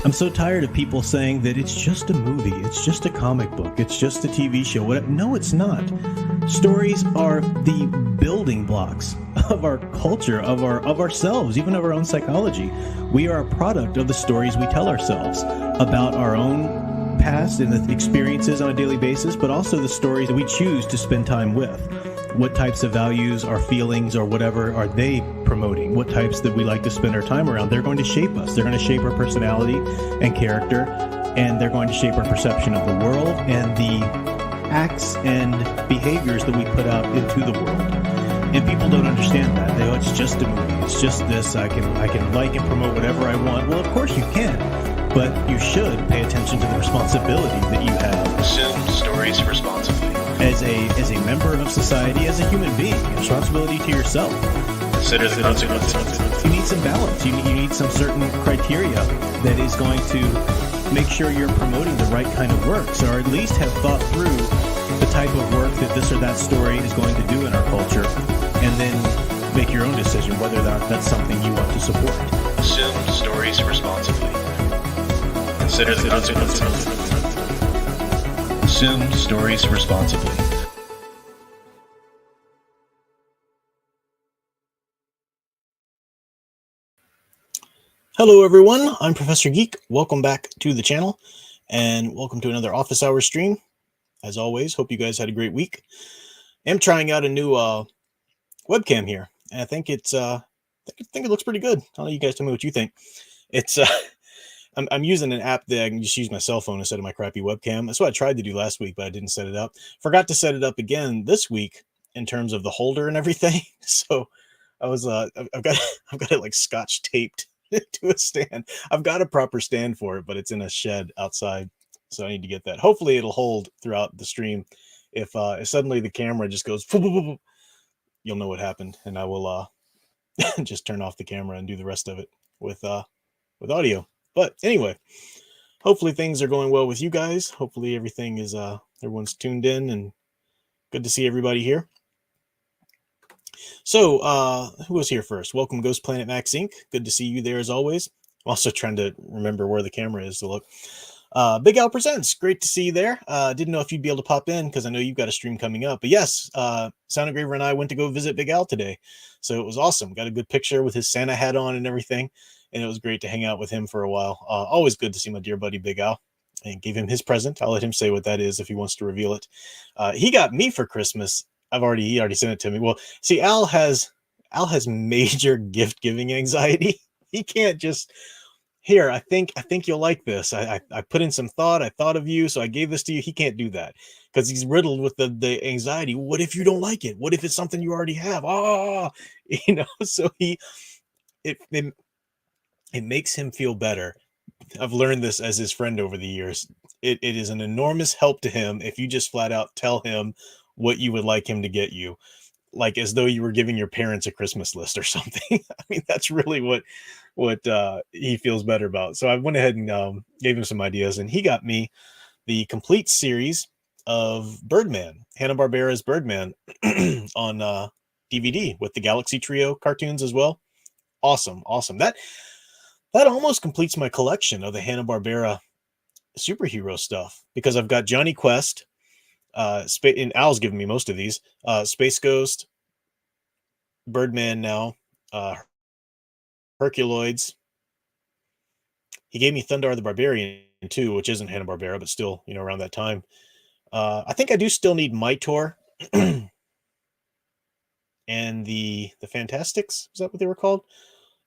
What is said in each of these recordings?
I'm so tired of people saying that it's just a movie, it's just a comic book, it's just a TV show. Whatever. No, it's not. Stories are the building blocks of our culture, of ourselves, even of our own psychology. We are a product of the stories we tell ourselves about our own past and the experiences on a daily basis, but also the stories that we choose to spend time with. What types of values or feelings or whatever are they promoting? What types that we like to spend our time around? They're going to shape us. They're going to shape our personality and character, and they're going to shape our perception of the world and the acts and behaviors that we put out into the world. And people don't understand that. They go, it's just a movie. It's just this. I can like and promote whatever I want. Well, of course you can, but you should pay attention to the responsibility that you have. Consume stories responsibly. As a member of society, as a human being, responsibility to yourself. Consider the consequences. You need some balance. You need some certain criteria that is going to make sure you're promoting the right kind of works, or at least have thought through the type of work that this or that story is going to do in our culture, and then make your own decision whether or not that's something you want to support. Consume stories responsibly. Consider the consequences. Consume stories responsibly. Hello everyone, I'm Professor Geek. Welcome back to the channel, and welcome to another Office Hours stream. As always, hope you guys had a great week. I'm trying out a new webcam here, and I think it's I think it looks pretty good. I'll let you guys tell me what you think. It's I'm using an app that I can just use my cell phone instead of my crappy webcam. That's what I tried to do last week, but I didn't set it up. Forgot to set it up again this week in terms of the holder and everything. So I was I've got it like scotch taped to a stand. I've got a proper stand for it, but it's in a shed outside, so I need to get that. Hopefully it'll hold throughout the stream. If suddenly the camera just goes, you'll know what happened, and I will just turn off the camera and do the rest of it with audio. But anyway, hopefully things are going well with you guys. Hopefully everything is everyone's tuned in, and good to see everybody here. So, who was here first? Welcome, Ghost Planet Max Inc. Good to see you there as always. I'm also trying to remember where the camera is to look. Big Al Presents, great to see you there. Didn't know if you'd be able to pop in because I know you've got a stream coming up. But yes, Sound Engraver and I went to go visit Big Al today. So it was awesome. Got a good picture with his Santa hat on and everything. And it was great to hang out with him for a while. Always good to see my dear buddy Big Al. And gave him his present. I'll let him say what that is if he wants to reveal it. He got me for Christmas. He already sent it to me. Well, see, Al has major gift giving anxiety. He can't just, here, I think you'll like this. I put in some thought. I thought of you, so I gave this to you. He can't do that because he's riddled with the anxiety. What if you don't like it? What if it's something you already have? So it makes him feel better. I've learned this as his friend over the years. It is an enormous help to him if you just flat out tell him what you would like him to get you, like as though you were giving your parents a Christmas list or something. I mean, that's really what he feels better about. So I went ahead and gave him some ideas, and he got me the complete series of Birdman, Hanna-Barbera's Birdman, on DVD with the Galaxy Trio cartoons as well. Awesome. That almost completes my collection of the Hanna-Barbera superhero stuff because I've got Johnny Quest, and Al's given me most of these, Space Ghost, Birdman now, Herculoids. He gave me Thundar the Barbarian too, which isn't Hanna-Barbera, but still, around that time. I think I do still need Mitor and the Fantastics. Is that what they were called?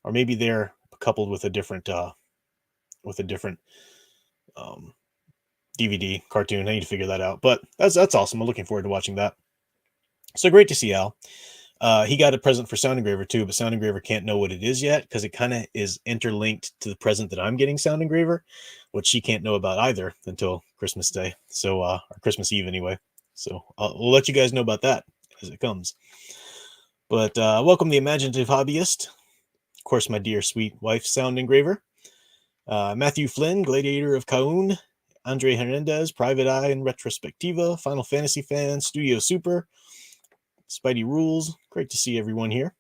Or maybe they're coupled with a different DVD cartoon. I need to figure that out, but that's awesome. I'm looking forward to watching that. So great to see Al. He got a present for Sound Engraver too, but Sound Engraver can't know what it is yet because it kind of is interlinked to the present that I'm getting Sound Engraver, which she can't know about either until Christmas Day. So, or Christmas Eve anyway. So we'll let you guys know about that as it comes. But welcome the imaginative hobbyist. Of course, my dear sweet wife, Sound Engraver. Matthew Flynn, Gladiator of Kaun. Andre Hernandez, Private Eye and Retrospectiva. Final Fantasy fan, Studio Super. Spidey Rules. Great to see everyone here.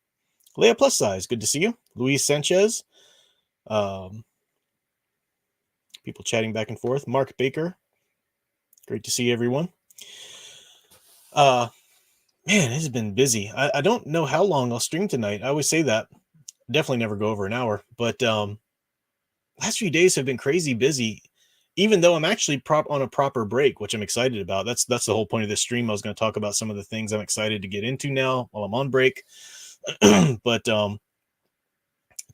Leia Plus Size, good to see you. Luis Sanchez. People chatting back and forth. Mark Baker. Great to see everyone. Man, it has been busy. I don't know how long I'll stream tonight. I always say that. Definitely never go over an hour. But last few days have been crazy busy, even though I'm actually on a proper break, which I'm excited about. That's the whole point of this stream. I was going to talk about some of the things I'm excited to get into now while I'm on break. But the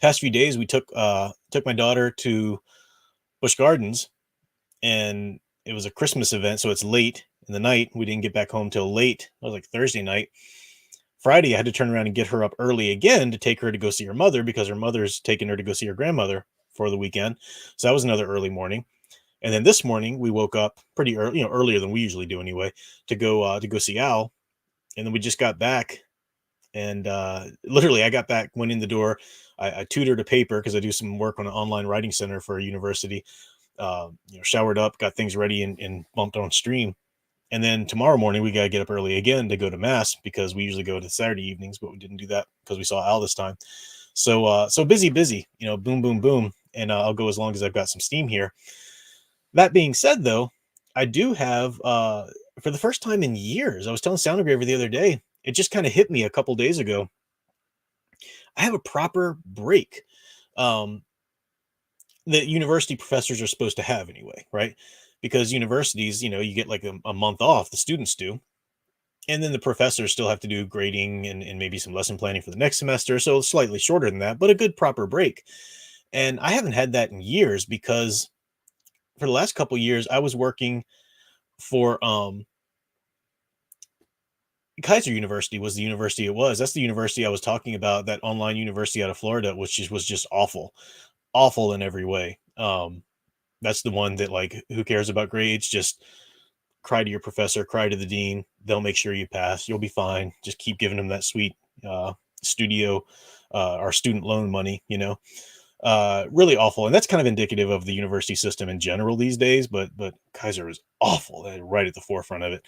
past few days, we took my daughter to Busch Gardens, and it was a Christmas event, so it's late in the night. We didn't get back home till late. It was like Thursday night. Friday, I had to turn around and get her up early again to take her to go see her mother because her mother's taking her to go see her grandmother for the weekend. So that was another early morning. And then this morning we woke up pretty early, earlier than we usually do anyway, to go see Al. And then we just got back, and literally I got back, went in the door. I tutored a paper because I do some work on an online writing center for a university. Showered up, got things ready, and bumped on stream. And then tomorrow morning we got to get up early again to go to mass because we usually go to Saturday evenings, but we didn't do that because we saw Al this time. So busy, boom, boom, boom. And I'll go as long as I've got some steam here. That being said, though, I do have, for the first time in years, I was telling Sound Engraver the other day, it just kind of hit me a couple days ago. I have a proper break that university professors are supposed to have anyway, right? Because universities, you get like a month off, the students do. And then the professors still have to do grading and maybe some lesson planning for the next semester. So slightly shorter than that, but a good proper break. And I haven't had that in years because for the last couple of years, I was working for Kaiser University was the university it was. That's the university I was talking about, that online university out of Florida, which was just awful in every way. That's the one that, like, who cares about grades? Just cry to your professor, cry to the dean. They'll make sure you pass. You'll be fine. Just keep giving them that sweet studio or student loan money, really awful. And that's kind of indicative of the university system in general these days, but Kaiser is awful. They're right at the forefront of it.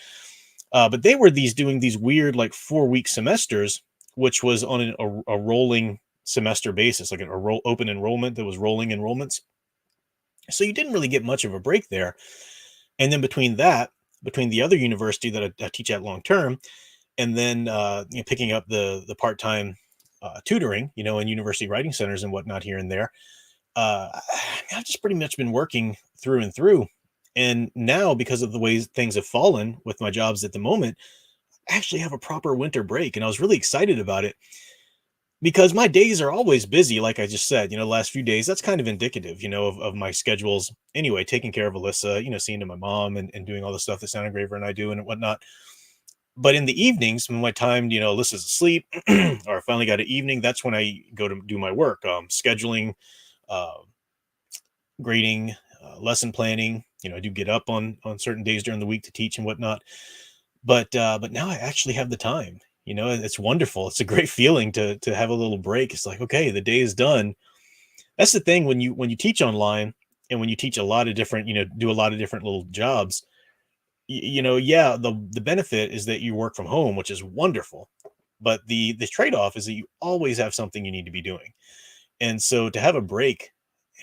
But they were doing these weird, like, 4-week semesters, which was on a rolling semester basis, like an open enrollment that was rolling enrollments. So you didn't really get much of a break there. And then between that, between the other university that I teach at long term, and then picking up the part time tutoring, in university writing centers and whatnot here and there, I've just pretty much been working through and through. And now, because of the ways things have fallen with my jobs at the moment, I actually have a proper winter break, and I was really excited about it because my days are always busy. Like I just said, the last few days, that's kind of indicative, of my schedules anyway, taking care of Alyssa, seeing to my mom and doing all the stuff that Sound Engraver and I do and whatnot. But in the evenings, when my time, Alyssa's asleep or I finally got an evening, that's when I go to do my work, scheduling, uh, grading, lesson planning. I do get up on certain days during the week to teach and whatnot. But now I actually have the time. And it's wonderful. It's a great feeling to have a little break. It's like, okay, the day is done. That's the thing when you teach online and when you teach a lot of different, do a lot of different little jobs. Yeah, the benefit is that you work from home, which is wonderful. But the trade-off is that you always have something you need to be doing. And so to have a break,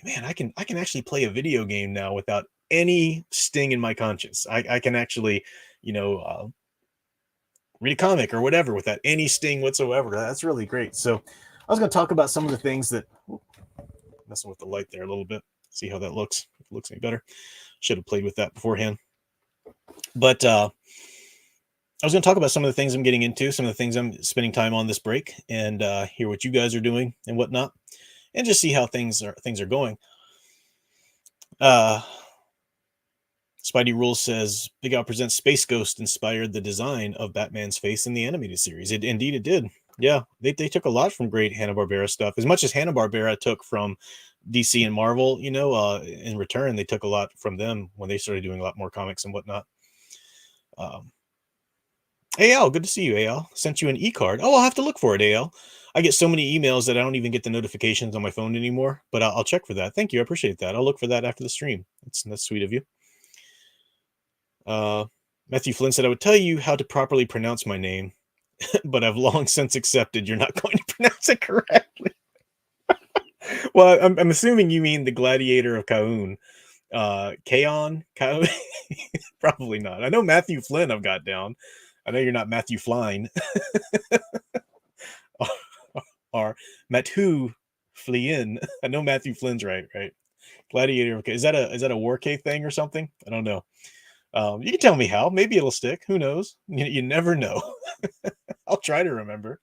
man, I can actually play a video game now without any sting in my conscience. I can actually, you know, uh, read a comic or whatever without any sting whatsoever. That's really great. So I was going to talk about some of the things that messing with the light there a little bit. See how that looks. If it looks any better. Should have played with that beforehand. But I was going to talk about some of the things I'm getting into, some of the things I'm spending time on this break, and hear what you guys are doing and whatnot, and just see how things are going. Uh, Spidey Rules says Big Al Presents Space Ghost inspired the design of Batman's face in the animated series. Indeed it did. Yeah, they took a lot from great Hanna-Barbera stuff. As much as Hanna-Barbera took from DC and Marvel, in return, they took a lot from them when they started doing a lot more comics and whatnot. AL, good to see you, AL. Sent you an e-card. Oh, I'll have to look for it, AL. I get so many emails that I don't even get the notifications on my phone anymore, but I'll check for that. Thank you. I appreciate that. I'll look for that after the stream. That's sweet of you. Matthew Flynn said, I would tell you how to properly pronounce my name, but I've long since accepted you're not going to pronounce it correctly. Well, I'm assuming you mean the Gladiator of Kaun. Kaon? Kaun? Probably not. I know Matthew Flynn I've got down. I know you're not Matthew Flynn. Or Matthew Flynn. I know Matthew Flynn's right? Gladiator. Okay, is that a Warcade thing or something? I don't know. You can tell me how. Maybe it'll stick. Who knows? You never know. I'll try to remember.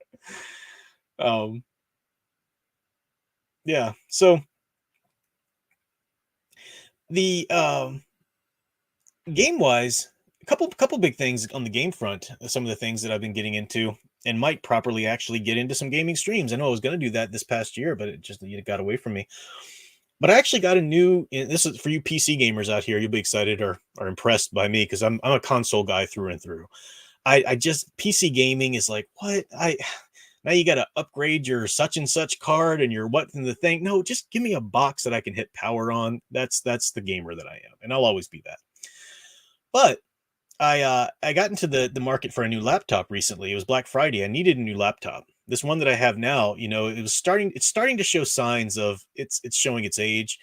Yeah. So the game wise, a couple big things on the game front. Some of the things that I've been getting into and might properly actually get into some gaming streams. I know I was going to do that this past year, but it got away from me. But I actually got a new. And this is for you PC gamers out here. You'll be excited or impressed by me because I'm a console guy through and through. I just PC gaming is like what now you got to upgrade your such and such card and your what and the thing. No, just give me a box that I can hit power on. That's the gamer that I am, and I'll always be that. But I got into the market for a new laptop recently. It was Black Friday. I needed a new laptop. This one that I have now, it's starting to show signs of it's showing its age.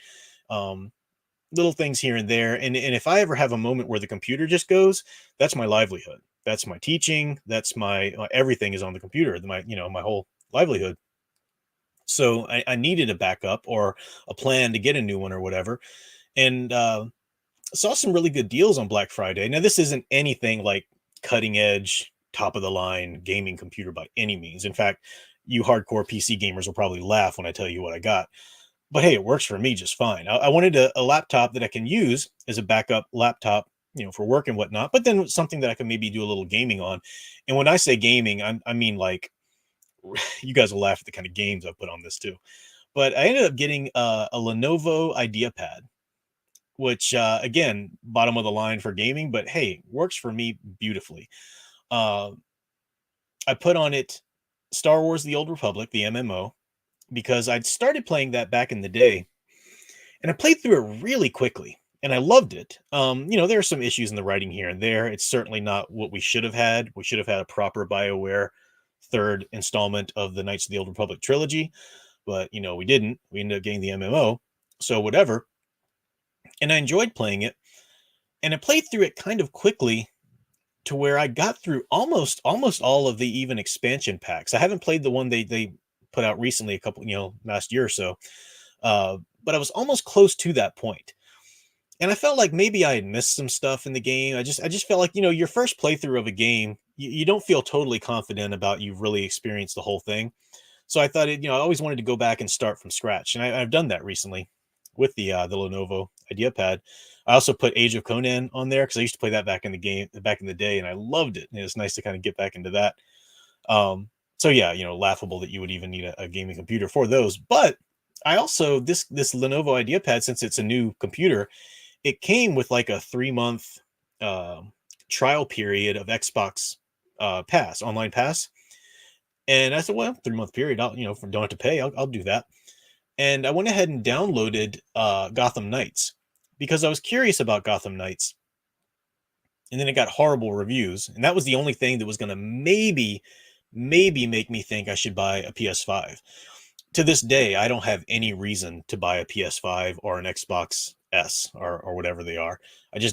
Little things here and there. And if I ever have a moment where the computer just goes, that's my livelihood. That's my teaching. That's my everything is on the computer. My whole livelihood. So I needed a backup or a plan to get a new one or whatever. And saw some really good deals on Black Friday. Now, this isn't anything like cutting edge, top of the line gaming computer by any means. In fact, you hardcore PC gamers will probably laugh when I tell you what I got. But hey, it works for me just fine. I wanted a laptop that I can use as a backup laptop, for work and whatnot, but then something that I can maybe do a little gaming on. And when I say gaming, I mean like, you guys will laugh at the kind of games I've put on this too. But I ended up getting a Lenovo IdeaPad, which again, bottom of the line for gaming, but hey, works for me beautifully. I put on it Star Wars: The Old Republic, the MMO, because I'd started playing that back in the day, and I played through it really quickly, and I loved it. There are some issues in the writing here and there. It's certainly not what we should have had. We should have had a proper BioWare third installment of the Knights of the Old Republic trilogy, but we didn't. We ended up getting the MMO, so whatever. and I enjoyed playing it. And I played through it kind of quickly to where I got through almost all of the even expansion packs. I haven't played the one they put out recently, a couple, last year or so. But I was almost close to that point. And I felt like maybe I had missed some stuff in the game. I just felt like, your first playthrough of a game, you don't feel totally confident about you've really experienced the whole thing. So I thought, I always wanted to go back and start from scratch, and I've done that recently with the Lenovo IdeaPad. I also put Age of Conan on there because I used to play that back in the day, and I loved it. And it's nice to kind of get back into that. So yeah, laughable that you would even need a gaming computer for those. But I also this Lenovo IdeaPad, since it's a new computer, it came with like a 3-month trial period of Xbox Pass, online pass. And I said, well, 3-month period, I'll, don't have to pay. I'll do that. And I went ahead and downloaded Gotham Knights because I was curious about Gotham Knights. And then it got horrible reviews. And that was the only thing that was going to maybe make me think I should buy a PS5. To this day, I don't have any reason to buy a PS5 or an Xbox S or whatever they are.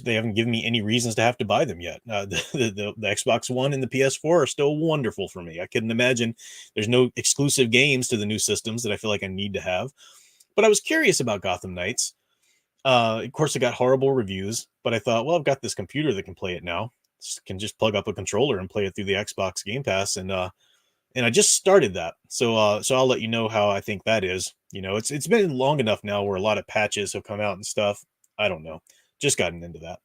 They haven't given me any reasons to have to buy them yet. The Xbox One and the PS4 are still wonderful for me. I couldn't imagine there's no exclusive games to the new systems that I feel like I need to have. But I was curious about Gotham Knights. Of course, it got horrible reviews, but I thought, well, I've got this computer that can play it now. Can just plug up a controller and play it through the Xbox Game Pass, and I just started that. So I'll let you know how I think that is. It's been long enough now where a lot of patches have come out and stuff. I don't know. Just gotten into that.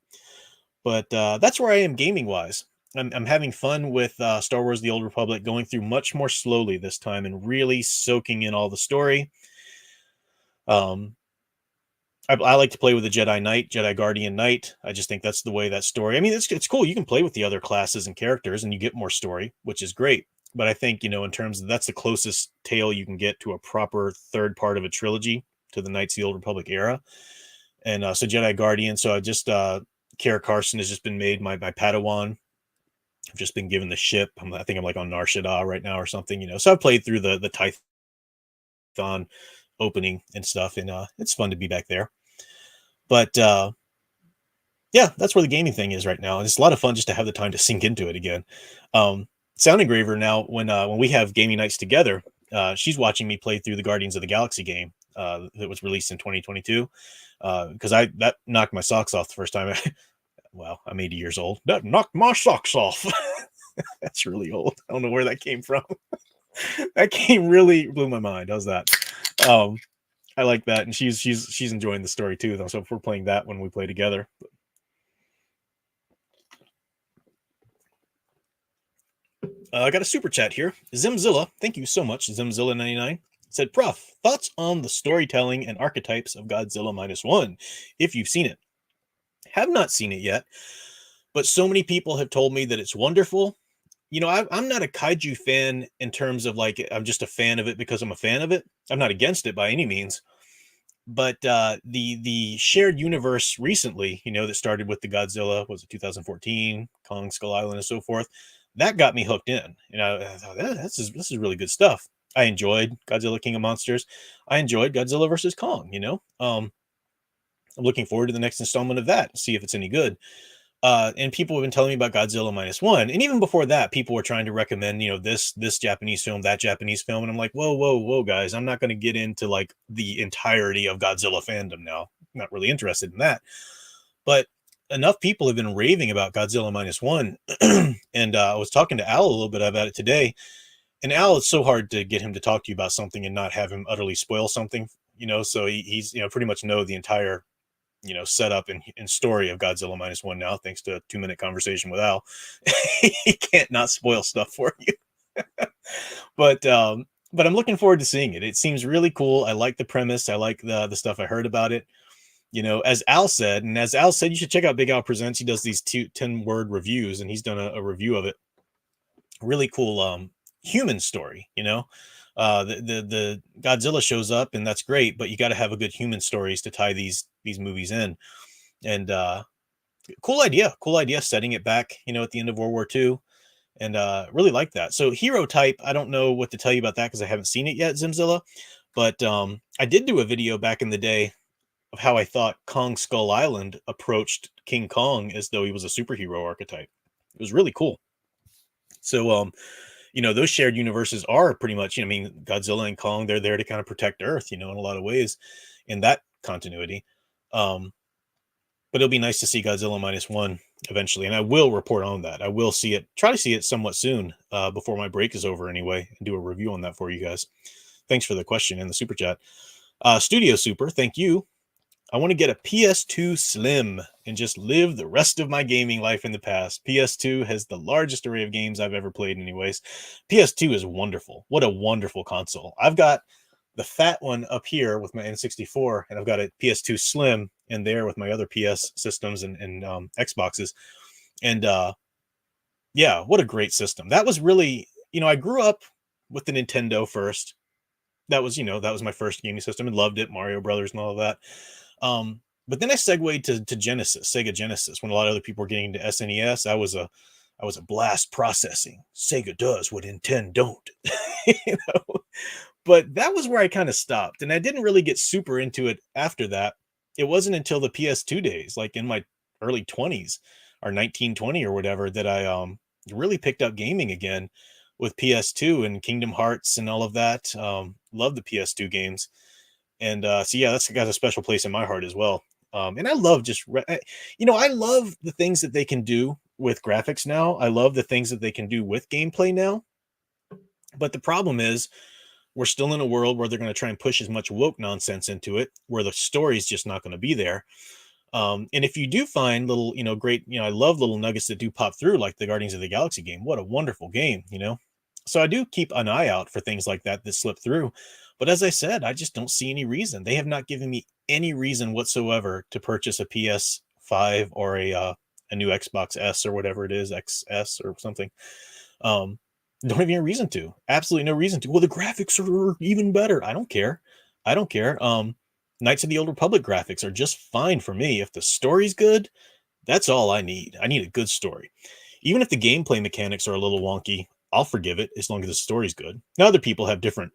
But that's where I am gaming wise. I'm having fun with Star Wars: The Old Republic, going through much more slowly this time and really soaking in all the story. I like to play with a Jedi Knight, Jedi Guardian Knight. I just think that's the way that story. I mean, it's cool. You can play with the other classes and characters, and you get more story, which is great. But I think, in terms of that's the closest tale you can get to a proper third part of a trilogy to the Knights of the Old Republic era. And so Jedi Guardian. So I just Kara Carson has just been made my Padawan. I've just been given the ship. I think I'm like on Nar Shaddaa right now or something. So I've played through the Tython opening and stuff, and it's fun to be back there. But yeah, that's where the gaming thing is right now. And it's a lot of fun just to have the time to sink into it again. Sound Engraver now, when we have gaming nights together, she's watching me play through the Guardians of the Galaxy game that was released in 2022. Because that knocked my socks off the first time. Well, I'm 80 years old. That knocked my socks off. That's really old. I don't know where that came from. That game really blew my mind. How's that? I like that, and she's enjoying the story too, though. So if we're playing that when we play together. I got a super chat here. Zimzilla, thank you so much, Zimzilla99. Said, Prof, thoughts on the storytelling and archetypes of Godzilla -1, if you've seen it. Have not seen it yet, but so many people have told me that it's wonderful. I'm not a kaiju fan in terms of like, I'm just a fan of it because I'm a fan of it. I'm not against it by any means. But the shared universe recently, that started with the Godzilla, was it 2014, Kong Skull Island and so forth, that got me hooked in. I thought, this is really good stuff. I enjoyed Godzilla King of Monsters. I enjoyed Godzilla versus Kong, I'm looking forward to the next installment of that, see if it's any good. And people have been telling me about Godzilla -1. And even before that, people were trying to recommend, this Japanese film, that Japanese film. And I'm like, whoa, guys, I'm not going to get into like the entirety of Godzilla fandom now. I'm not really interested in that. But enough people have been raving about Godzilla -1. And I was talking to Al a little bit about it today. And Al, it's so hard to get him to talk to you about something and not have him utterly spoil something, so he's, pretty much know the entire setup and story of Godzilla -1 now, thanks to a 2-minute conversation with Al. He can't not spoil stuff for you. But I'm looking forward to seeing it. It seems really cool. I like the premise. I like the stuff I heard about it. As Al said, you should check out Big Al Presents. He does these 10-word reviews, and he's done a review of it. Really cool human story, the Godzilla shows up, and that's great, but you got to have a good human stories to tie these movies in. And cool idea setting it back, at the end of World War II. And really like that. So hero type, I don't know what to tell you about that because I haven't seen it yet, Zimzilla. But I did do a video back in the day of how I thought Kong Skull Island approached King Kong as though he was a superhero archetype. It was really cool. So, those shared universes are pretty much, I mean, Godzilla and Kong, they're there to kind of protect Earth, in a lot of ways in that continuity. But it'll be nice to see Godzilla -1 eventually, and I will report on that. I will try to see it somewhat soon, before my break is over anyway, and do a review on that for you guys. Thanks for the question and the super chat. Studio Super, thank you. I want to get a PS2 Slim and just live the rest of my gaming life in the past. PS2 has the largest array of games I've ever played anyways. PS2 is wonderful. What a wonderful console. I've got the fat one up here with my N64, and I've got a PS2 Slim in there with my other PS systems and Xboxes. And yeah, what a great system. That was really, I grew up with the Nintendo first. That was my first gaming system and loved it, Mario Brothers and all of that. But then I segued to Genesis, Sega Genesis, when a lot of other people were getting into SNES. I was a blast processing. Sega does what Nintendo don't. But that was where I kind of stopped, and I didn't really get super into it after that. It wasn't until the PS2 days, like in my early 20s or 1920 or whatever, that I really picked up gaming again with PS2 and Kingdom Hearts and all of that. Love the PS2 games. And so, yeah, that's got a special place in my heart as well. And I love I love the things that they can do with graphics now. I love the things that they can do with gameplay now. But the problem is, we're still in a world where they're going to try and push as much woke nonsense into it, where the story's just not going to be there. And if you do find little, great, I love little nuggets that do pop through, like the Guardians of the Galaxy game. What a wonderful game, So I do keep an eye out for things like that slip through. But as I said, I just don't see any reason. They have not given me any reason whatsoever to purchase a PS5 or a new Xbox S or whatever it is, XS or something. Don't have any reason to. Absolutely no reason to. Well, the graphics are even better. I don't care. Knights of the Old Republic graphics are just fine for me. If the story's good, that's all I need. I need a good story. Even if the gameplay mechanics are a little wonky, I'll forgive it as long as the story's good. Now, other people have different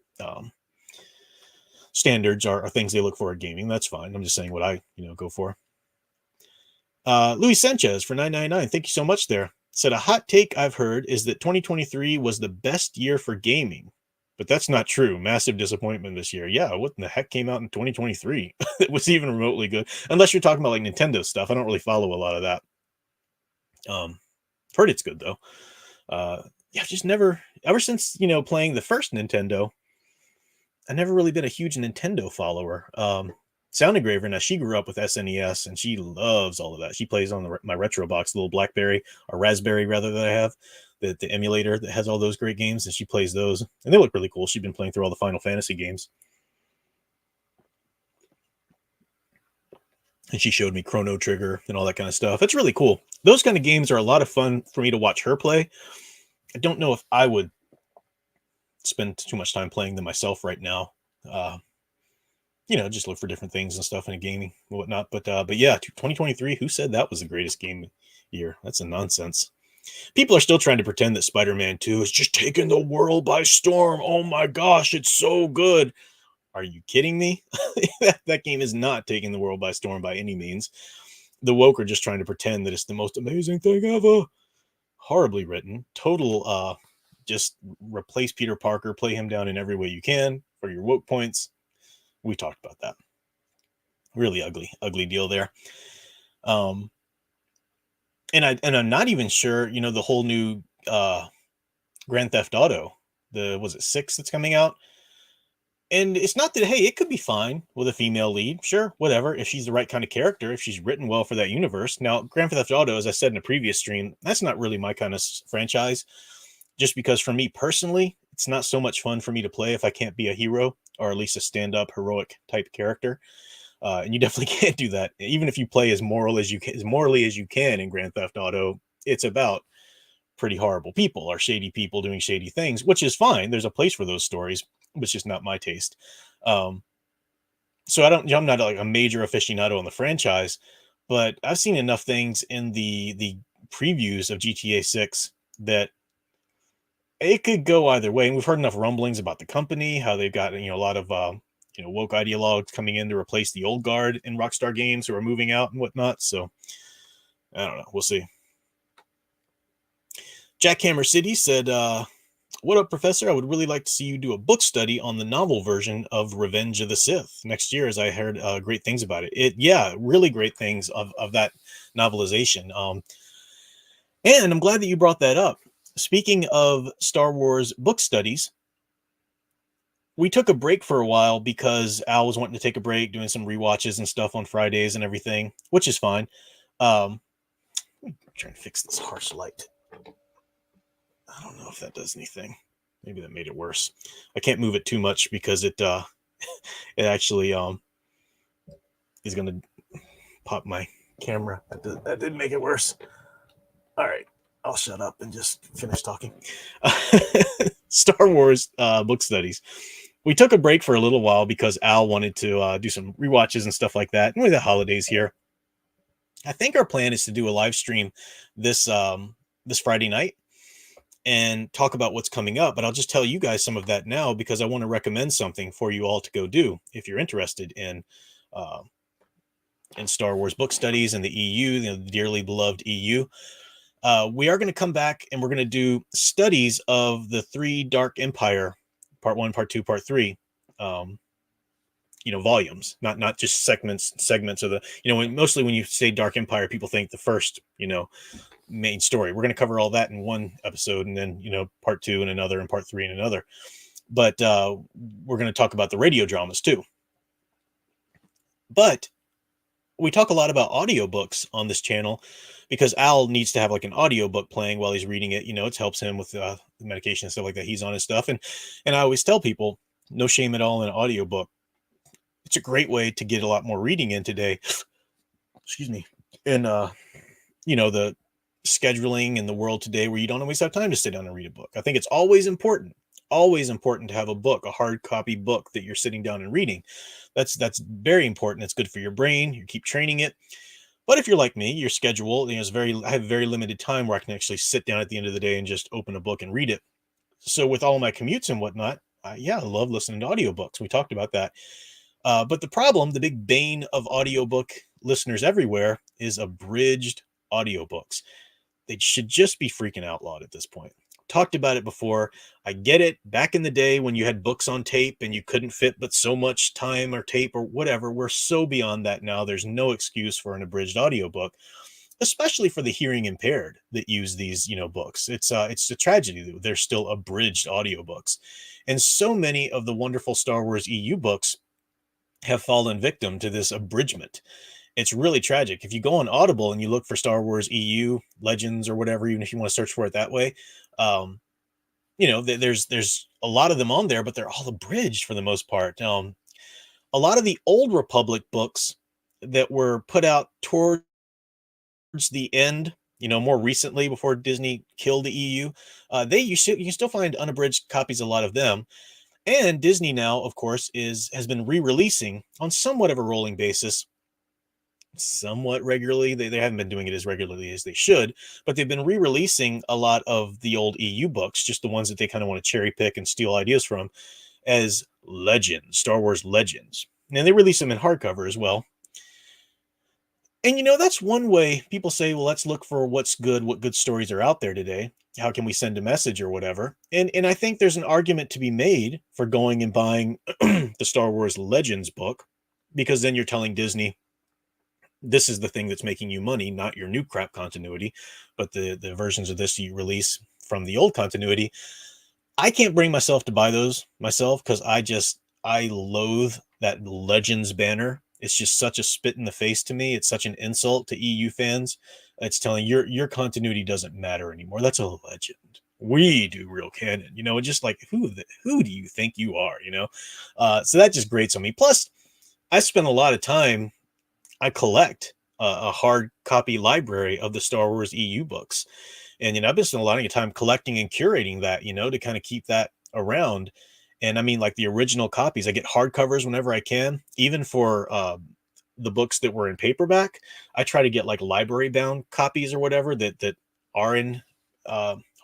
standards are things they look for at gaming. That's fine. I'm just saying what I, go for. Luis Sanchez for $9.99. Thank you so much there. Said a hot take I've heard is that 2023 was the best year for gaming, but that's not true. Massive disappointment this year. Yeah, what in the heck came out in 2023 that was even remotely good? Unless you're talking about like Nintendo stuff. I don't really follow a lot of that. Heard it's good though. Yeah, just never, ever since, playing the first Nintendo, I've never really been a huge Nintendo follower. Sound Engraver, now she grew up with SNES and she loves all of that. She plays on my retro box, the little Blackberry or Raspberry rather that I have, the emulator that has all those great games, and she plays those and they look really cool. She's been playing through all the Final Fantasy games. And she showed me Chrono Trigger and all that kind of stuff. It's really cool. Those kind of games are a lot of fun for me to watch her play. I don't know if I would spend too much time playing them myself right now. Just look for different things and stuff in gaming and whatnot. But yeah, 2023, who said that was the greatest game year? That's a nonsense. People are still trying to pretend that Spider-Man 2 is just taking the world by storm. Oh my gosh, it's so good. Are you kidding me? That game is not taking the world by storm by any means. The woke are just trying to pretend that it's the most amazing thing ever. Horribly written. Total, just replace Peter Parker, play him down in every way you can for your woke points. We talked about that. Really ugly deal there. And I'm not even sure, the whole new Grand Theft Auto, was it 6 that's coming out? And it's not that, hey, it could be fine with a female lead. Sure, whatever. If she's the right kind of character, if she's written well for that universe. Now, Grand Theft Auto, as I said in a previous stream, that's not really my kind of franchise. Just because for me personally, it's not so much fun for me to play if I can't be a hero or at least a stand-up heroic type character. And you definitely can't do that. Even if you play as morally as you can in Grand Theft Auto, it's about pretty horrible people or shady people doing shady things, which is fine. There's a place for those stories, but it's just not my taste. So I'm not like a major aficionado on the franchise, but I've seen enough things in the previews of GTA 6 that it could go either way. And we've heard enough rumblings about the company, how they've got, a lot of woke ideologues coming in to replace the old guard in Rockstar Games who are moving out and whatnot. So I don't know. We'll see. Jackhammer City said, what up, Professor? I would really like to see you do a book study on the novel version of Revenge of the Sith next year, as I heard great things about it. Yeah, really great things of that novelization. And I'm glad that you brought that up. Speaking of Star Wars book studies, we took a break for a while because Al was wanting to take a break, doing some rewatches and stuff on Fridays and everything, which is fine. I'm trying to fix this harsh light. I don't know if that does anything. Maybe that made it worse. I can't move it too much because it it actually is going to pop my camera. That did make it worse. All right, I'll shut up and just finish talking. Star Wars book studies. We took a break for a little while because Al wanted to do some rewatches and stuff like that. And with the holidays here, I think our plan is to do a live stream this Friday night and talk about what's coming up. But I'll just tell you guys some of that now because I want to recommend something for you all to go do if you're interested in Star Wars book studies and the EU, the dearly beloved EU. We are going to come back and we're going to do studies of the 3 Dark Empire, part 1, part 2, part 3, volumes, not just segments of the, mostly when you say Dark Empire, people think the first, main story. We're going to cover all that in one episode, and then, part 2 in another, and part 3 in another. But we're going to talk about the radio dramas too. But we talk a lot about audiobooks on this channel because Al needs to have like an audiobook playing while he's reading it. It helps him with the medication and stuff like that. He's on his stuff. And I always tell people, no shame at all in an audiobook. It's a great way to get a lot more reading in today. Excuse me. And, the scheduling in the world today where you don't always have time to sit down and read a book. I think it's always important to have a book, a hard copy book that you're sitting down and reading. That's very important. It's good for your brain. You keep training it. But if you're like me, your schedule is I have very limited time where I can actually sit down at the end of the day and just open a book and read it. So with all my commutes and whatnot, I love listening to audiobooks. We talked about that. But the big bane of audiobook listeners everywhere is abridged audiobooks. They should just be freaking outlawed at this point. Talked about it before. I get it. Back in the day when you had books on tape and you couldn't fit but so much time or tape or whatever, we're so beyond that now. There's no excuse for an abridged audiobook, especially for the hearing impaired that use these, books. It's a tragedy that there's still abridged audiobooks. And so many of the wonderful Star Wars EU books have fallen victim to this abridgment. It's really tragic. If you go on Audible and you look for Star Wars EU Legends or whatever, even if you want to search for it that way, there's a lot of them on there, but they're all abridged for the most part. A lot of the Old Republic books that were put out towards the end, more recently before Disney killed the EU, you can still find unabridged copies of a lot of them. And Disney now, of course, has been re-releasing on somewhat of a rolling basis, somewhat regularly. They haven't been doing it as regularly as they should, but they've been re-releasing a lot of the old EU books, just the ones that they kind of want to cherry pick and steal ideas from, as Legends, Star Wars Legends. And they release them in hardcover as well. And that's one way people say, well, let's look for what good stories are out there today. How can we send a message or whatever? And I think there's an argument to be made for going and buying the Star Wars Legends book, because then you're telling Disney, this is the thing that's making you money, not your new crap continuity, but the versions of this you release from the old continuity. I can't bring myself to buy those myself because I loathe that Legends banner. It's just such a spit in the face to me. It's such an insult to EU fans. It's telling your continuity doesn't matter anymore. That's a legend. We do real canon, just like who do you think you are, So that just grates on me. Plus, I spend a lot of time. I collect a hard copy library of the Star Wars EU books, and I've been spending a lot of time collecting and curating that, to kind of keep that around. And I mean, like the original copies, I get hardcovers whenever I can, even for the books that were in paperback. I try to get like library bound copies or whatever that are in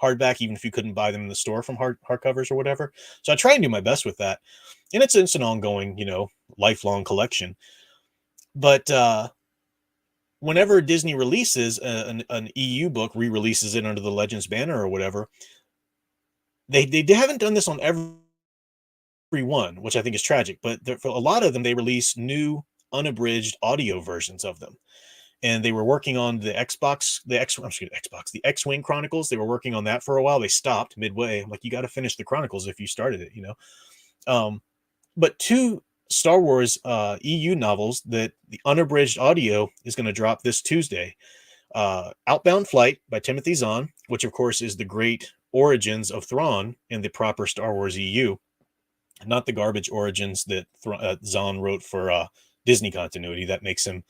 hardback, even if you couldn't buy them in the store from hardcovers or whatever. So I try and do my best with that, and it's an ongoing, lifelong collection. But whenever Disney releases an EU book, re-releases it under the Legends banner or whatever, they haven't done this on every one, which I think is tragic. But for a lot of them, they release new unabridged audio versions of them. And they were working on the X-Wing Chronicles. They were working on that for a while. They stopped midway. I'm like, you got to finish the Chronicles if you started it, But two Star Wars EU novels that the unabridged audio is going to drop this Tuesday. Outbound Flight by Timothy Zahn, which of course is the great origins of Thrawn in the proper Star Wars EU, not the garbage origins that Zahn wrote for Disney continuity. That makes him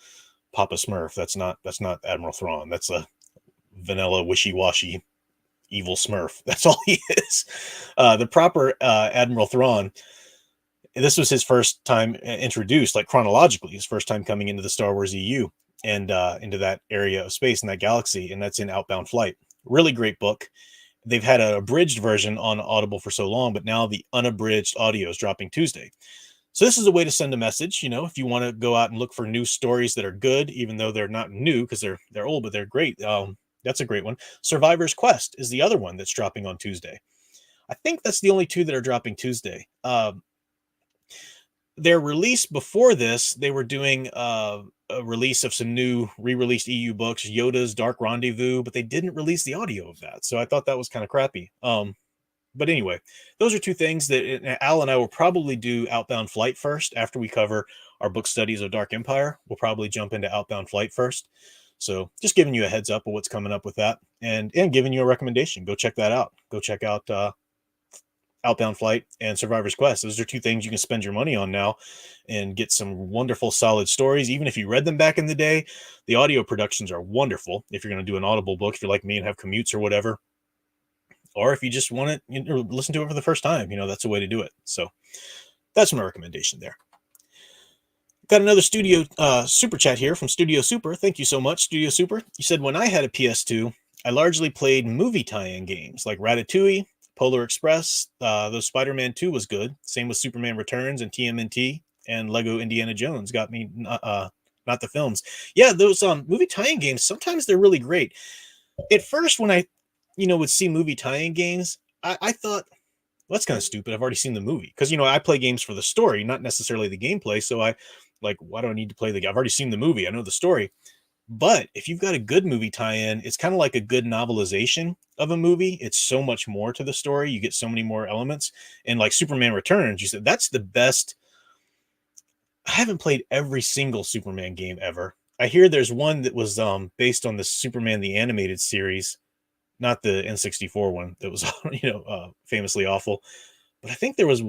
Papa Smurf. That's not Admiral Thrawn. That's a vanilla, wishy-washy, evil Smurf. That's all he is. The proper Admiral Thrawn. This was his first time introduced, like chronologically, his first time coming into the Star Wars EU and into that area of space in that galaxy, and that's in Outbound Flight. Really great book. They've had an abridged version on Audible for so long, but now the unabridged audio is dropping Tuesday. So this is a way to send a message, if you want to go out and look for new stories that are good, even though they're not new because they're old, but they're great. That's a great one. Survivor's Quest is the other one that's dropping on Tuesday. I think that's the only two that are dropping Tuesday. Their release before this, they were doing a release of some new re-released EU books, Yoda's Dark Rendezvous, but they didn't release the audio of that. So I thought that was kind of crappy. But anyway, those are two things that Al and I will probably do Outbound Flight first. After we cover our book studies of Dark Empire, we'll probably jump into Outbound Flight first. So just giving you a heads up of what's coming up with that and giving you a recommendation. Go check that out. Go check out Outbound Flight and Survivor's Quest. Those are two things you can spend your money on now and get some wonderful, solid stories. Even if you read them back in the day, the audio productions are wonderful. If you're going to do an Audible book, if you're like me and have commutes or whatever, or if you just want to listen to it for the first time, that's a way to do it. So that's my recommendation there. Got another studio super chat here from Studio Super. Thank you so much, Studio Super. You said, when I had a PS2, I largely played movie tie-in games like Ratatouille, Polar Express. Though Spider-Man 2 was good. Same with Superman Returns and TMNT and Lego Indiana Jones. Got me, not the films. Yeah, those movie tie-in games, sometimes they're really great. At first, when I would see movie tie-in games, I thought, well, that's kind of stupid. I've already seen the movie. Because, I play games for the story, not necessarily the gameplay. So why do I need to play I've already seen the movie. I know the story. But if you've got a good movie tie-in, it's kind of like a good novelization of a movie. It's so much more to the story. You get so many more elements. And like Superman Returns, you said, that's the best. I haven't played every single Superman game ever. I hear there's one that was based on the Superman the Animated Series, not the N64 one that was, famously awful. But I think there was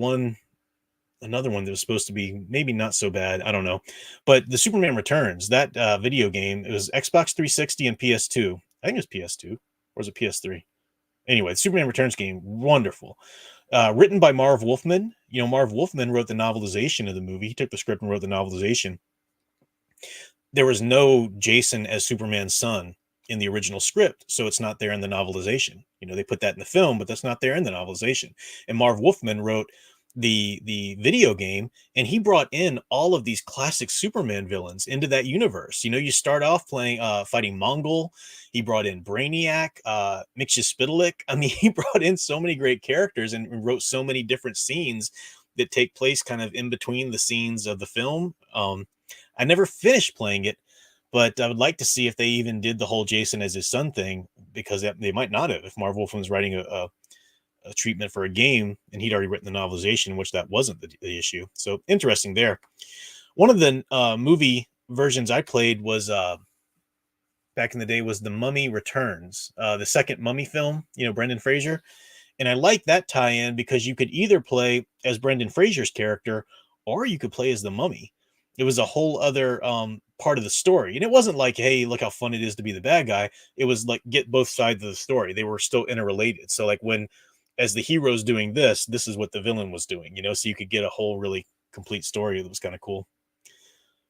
another one that was supposed to be maybe not so bad. I don't know. But the Superman Returns, that video game, it was Xbox 360 and PS2. I think it was PS2 or was it PS3? Anyway, the Superman Returns game, wonderful. Written by Marv Wolfman. Marv Wolfman wrote the novelization of the movie. He took the script and wrote the novelization. There was no Jason as Superman's son in the original script, so it's not there in the novelization. They put that in the film, but that's not there in the novelization. And Marv Wolfman wrote the video game, and he brought in all of these classic Superman villains into that universe. You start off playing fighting Mongol. He brought in Brainiac, Mxyzptlk. I mean, he brought in so many great characters and wrote so many different scenes that take place kind of in between the scenes of the film. I never finished playing it, but I would like to see if they even did the whole Jason as his son thing, because they might not have. If Marv Wolfman was writing a treatment for a game and he'd already written the novelization, in which that wasn't the issue. So interesting there. One of the movie versions I played was back in the day was The Mummy Returns, the second Mummy film, Brendan Fraser. And I like that tie-in because you could either play as Brendan Fraser's character or you could play as the mummy. It was a whole other part of the story. And it wasn't like, hey, look how fun it is to be the bad guy. It was like, get both sides of the story. They were still interrelated. So like as the hero's doing this is what the villain was doing, so you could get a whole really complete story that was kind of cool.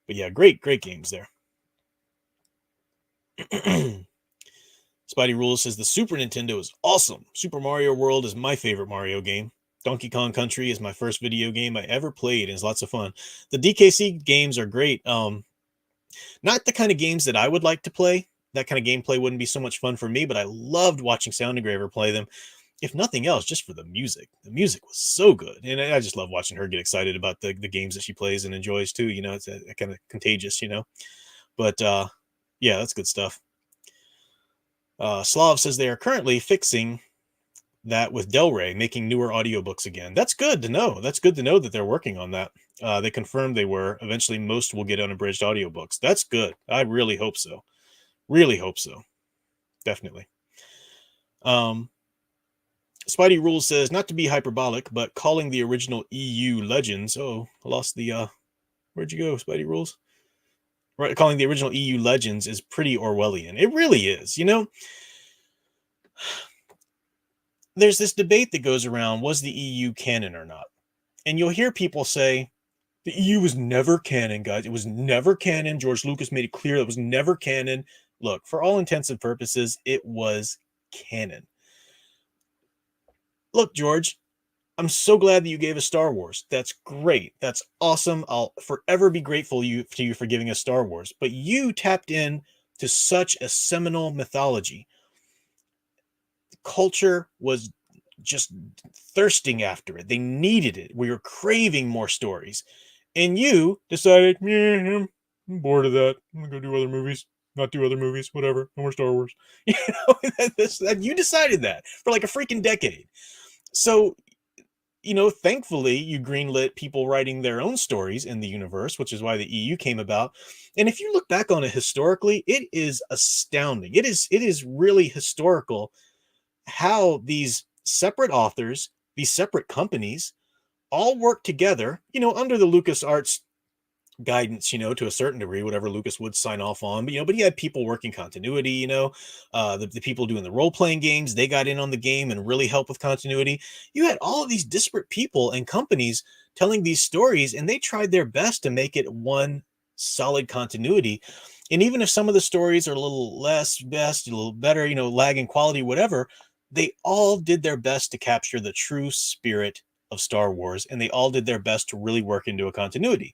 But yeah, great games there. Spidey Rules says the Super Nintendo is awesome. Super Mario World is my favorite Mario game. Donkey Kong Country is my first video game I ever played, and it's lots of fun. The DKC games are great. Not the kind of games that I would like to play. That kind of gameplay wouldn't be so much fun for me, but I loved watching Sound Engraver play them. If nothing else, just for the music. The music was so good. And I just love watching her get excited about the games that she plays and enjoys too. You know, it's a kind of contagious, you know. But yeah, that's good stuff. Slav says they are currently fixing that with Del Rey, making newer audiobooks again. That's good to know. That's good to know that they're working on that. They confirmed they were. Eventually, most will get unabridged audiobooks. That's good. I really hope so. Really hope so. Definitely. Spidey Rules says, not to be hyperbolic, but calling the original EU Legends. Oh, I lost the... where'd you go, Spidey Rules? Right, calling the original EU Legends is pretty Orwellian. It really is. You know, there's this debate that goes around, was the EU canon or not? And you'll hear people say, the EU was never canon, guys. It was never canon. George Lucas made it clear it was never canon. Look, for all intents and purposes, it was canon. Look, George, I'm so glad that you gave us Star Wars. That's great. That's awesome. I'll forever be grateful to you for giving us Star Wars. But you tapped in to such a seminal mythology. The culture was just thirsting after it. They needed it. We were craving more stories. And you decided, yeah, I'm bored of that. I'm going to go do other movies. Not do other movies. Whatever. No more Star Wars. You know, you decided that for like a freaking decade. So, you know, thankfully, you greenlit people writing their own stories in the universe, which is why the EU came about. And if you look back on it historically, it is astounding. It is really historical how these separate authors, these separate companies, all work together, you know, under the LucasArts guidance, you know, to a certain degree, whatever Lucas would sign off on. But, you know, but he had people working continuity, you know, the people doing the role-playing games, they got in on the game and really helped with continuity. You had all of these disparate people and companies telling these stories, and they tried their best to make it one solid continuity. And even if some of the stories are a little less best, a little better, you know, lag in quality, whatever, they all did their best to capture the true spirit of Star Wars, and they all did their best to really work into a continuity.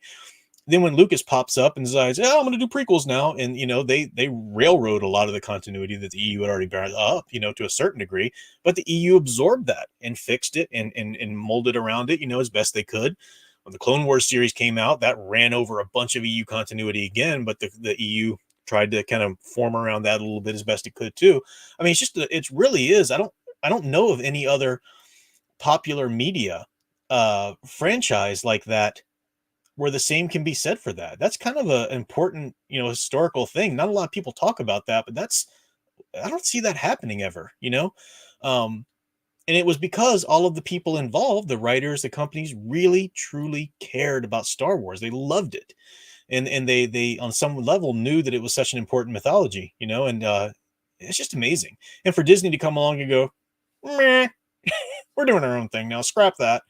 Then when Lucas pops up and decides, I'm going to do prequels now, and, you know, they railroad a lot of the continuity that the EU had already brought up, you know, to a certain degree, but the EU absorbed that and fixed it and molded around it, you know, as best they could. When the Clone Wars series came out, that ran over a bunch of EU continuity again, but the EU tried to kind of form around that a little bit as best it could too. I mean, it really is. I don't know of any other popular media franchise like that where the same can be said for that. That's kind of an important, you know, historical thing. Not a lot of people talk about that, but I don't see that happening ever, you know? And it was because all of the people involved, the writers, the companies, really, truly cared about Star Wars. They loved it. And they on some level knew that it was such an important mythology, you know, and it's just amazing. And for Disney to come along and go, meh, we're doing our own thing now, scrap that.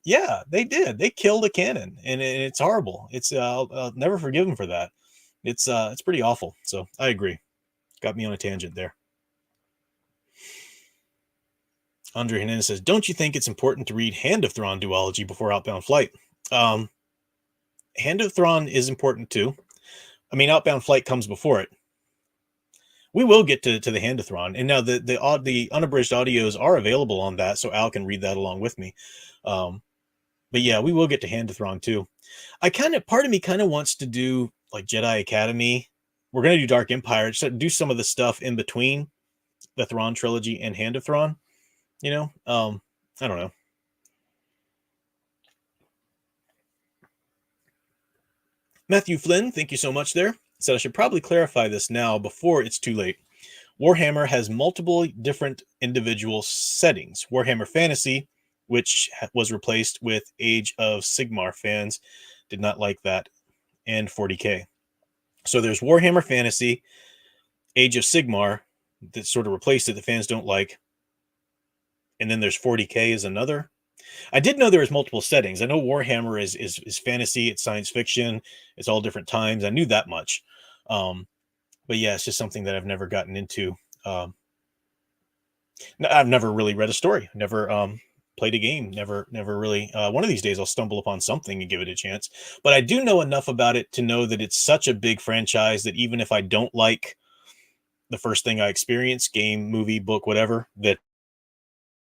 Yeah, they did. They killed a canon, and it's horrible. It's I'll never forgive them for that. It's pretty awful. So I agree. Got me on a tangent there. Andre Hernandez says, don't you think it's important to read Hand of Thrawn duology before Outbound Flight? Hand of Thrawn is important too. I mean, Outbound Flight comes before it. We will get to the Hand of Thrawn, and now the unabridged audios are available on that, so Al can read that along with me. But yeah, we will get to Hand of Thrawn too. Part of me kind of wants to do like Jedi Academy. We're going to do Dark Empire, so do some of the stuff in between the Thrawn trilogy and Hand of Thrawn, you know? I don't know. Matthew Flynn, thank you so much there. Said I should probably clarify this now before it's too late. Warhammer has multiple different individual settings. Warhammer Fantasy, which was replaced with Age of Sigmar. Fans did not like that, and 40K. So there's Warhammer Fantasy, Age of Sigmar, that sort of replaced it, the fans don't like. And then there's 40K is another. I did know there was multiple settings. I know Warhammer is fantasy, it's science fiction, it's all different times. I knew that much. But yeah, it's just something that I've never gotten into No, I've never really read a story. Never played a game. Never really. One of these days, I'll stumble upon something and give it a chance. But I do know enough about it to know that it's such a big franchise that even if I don't like the first thing I experience, game, movie, book, whatever,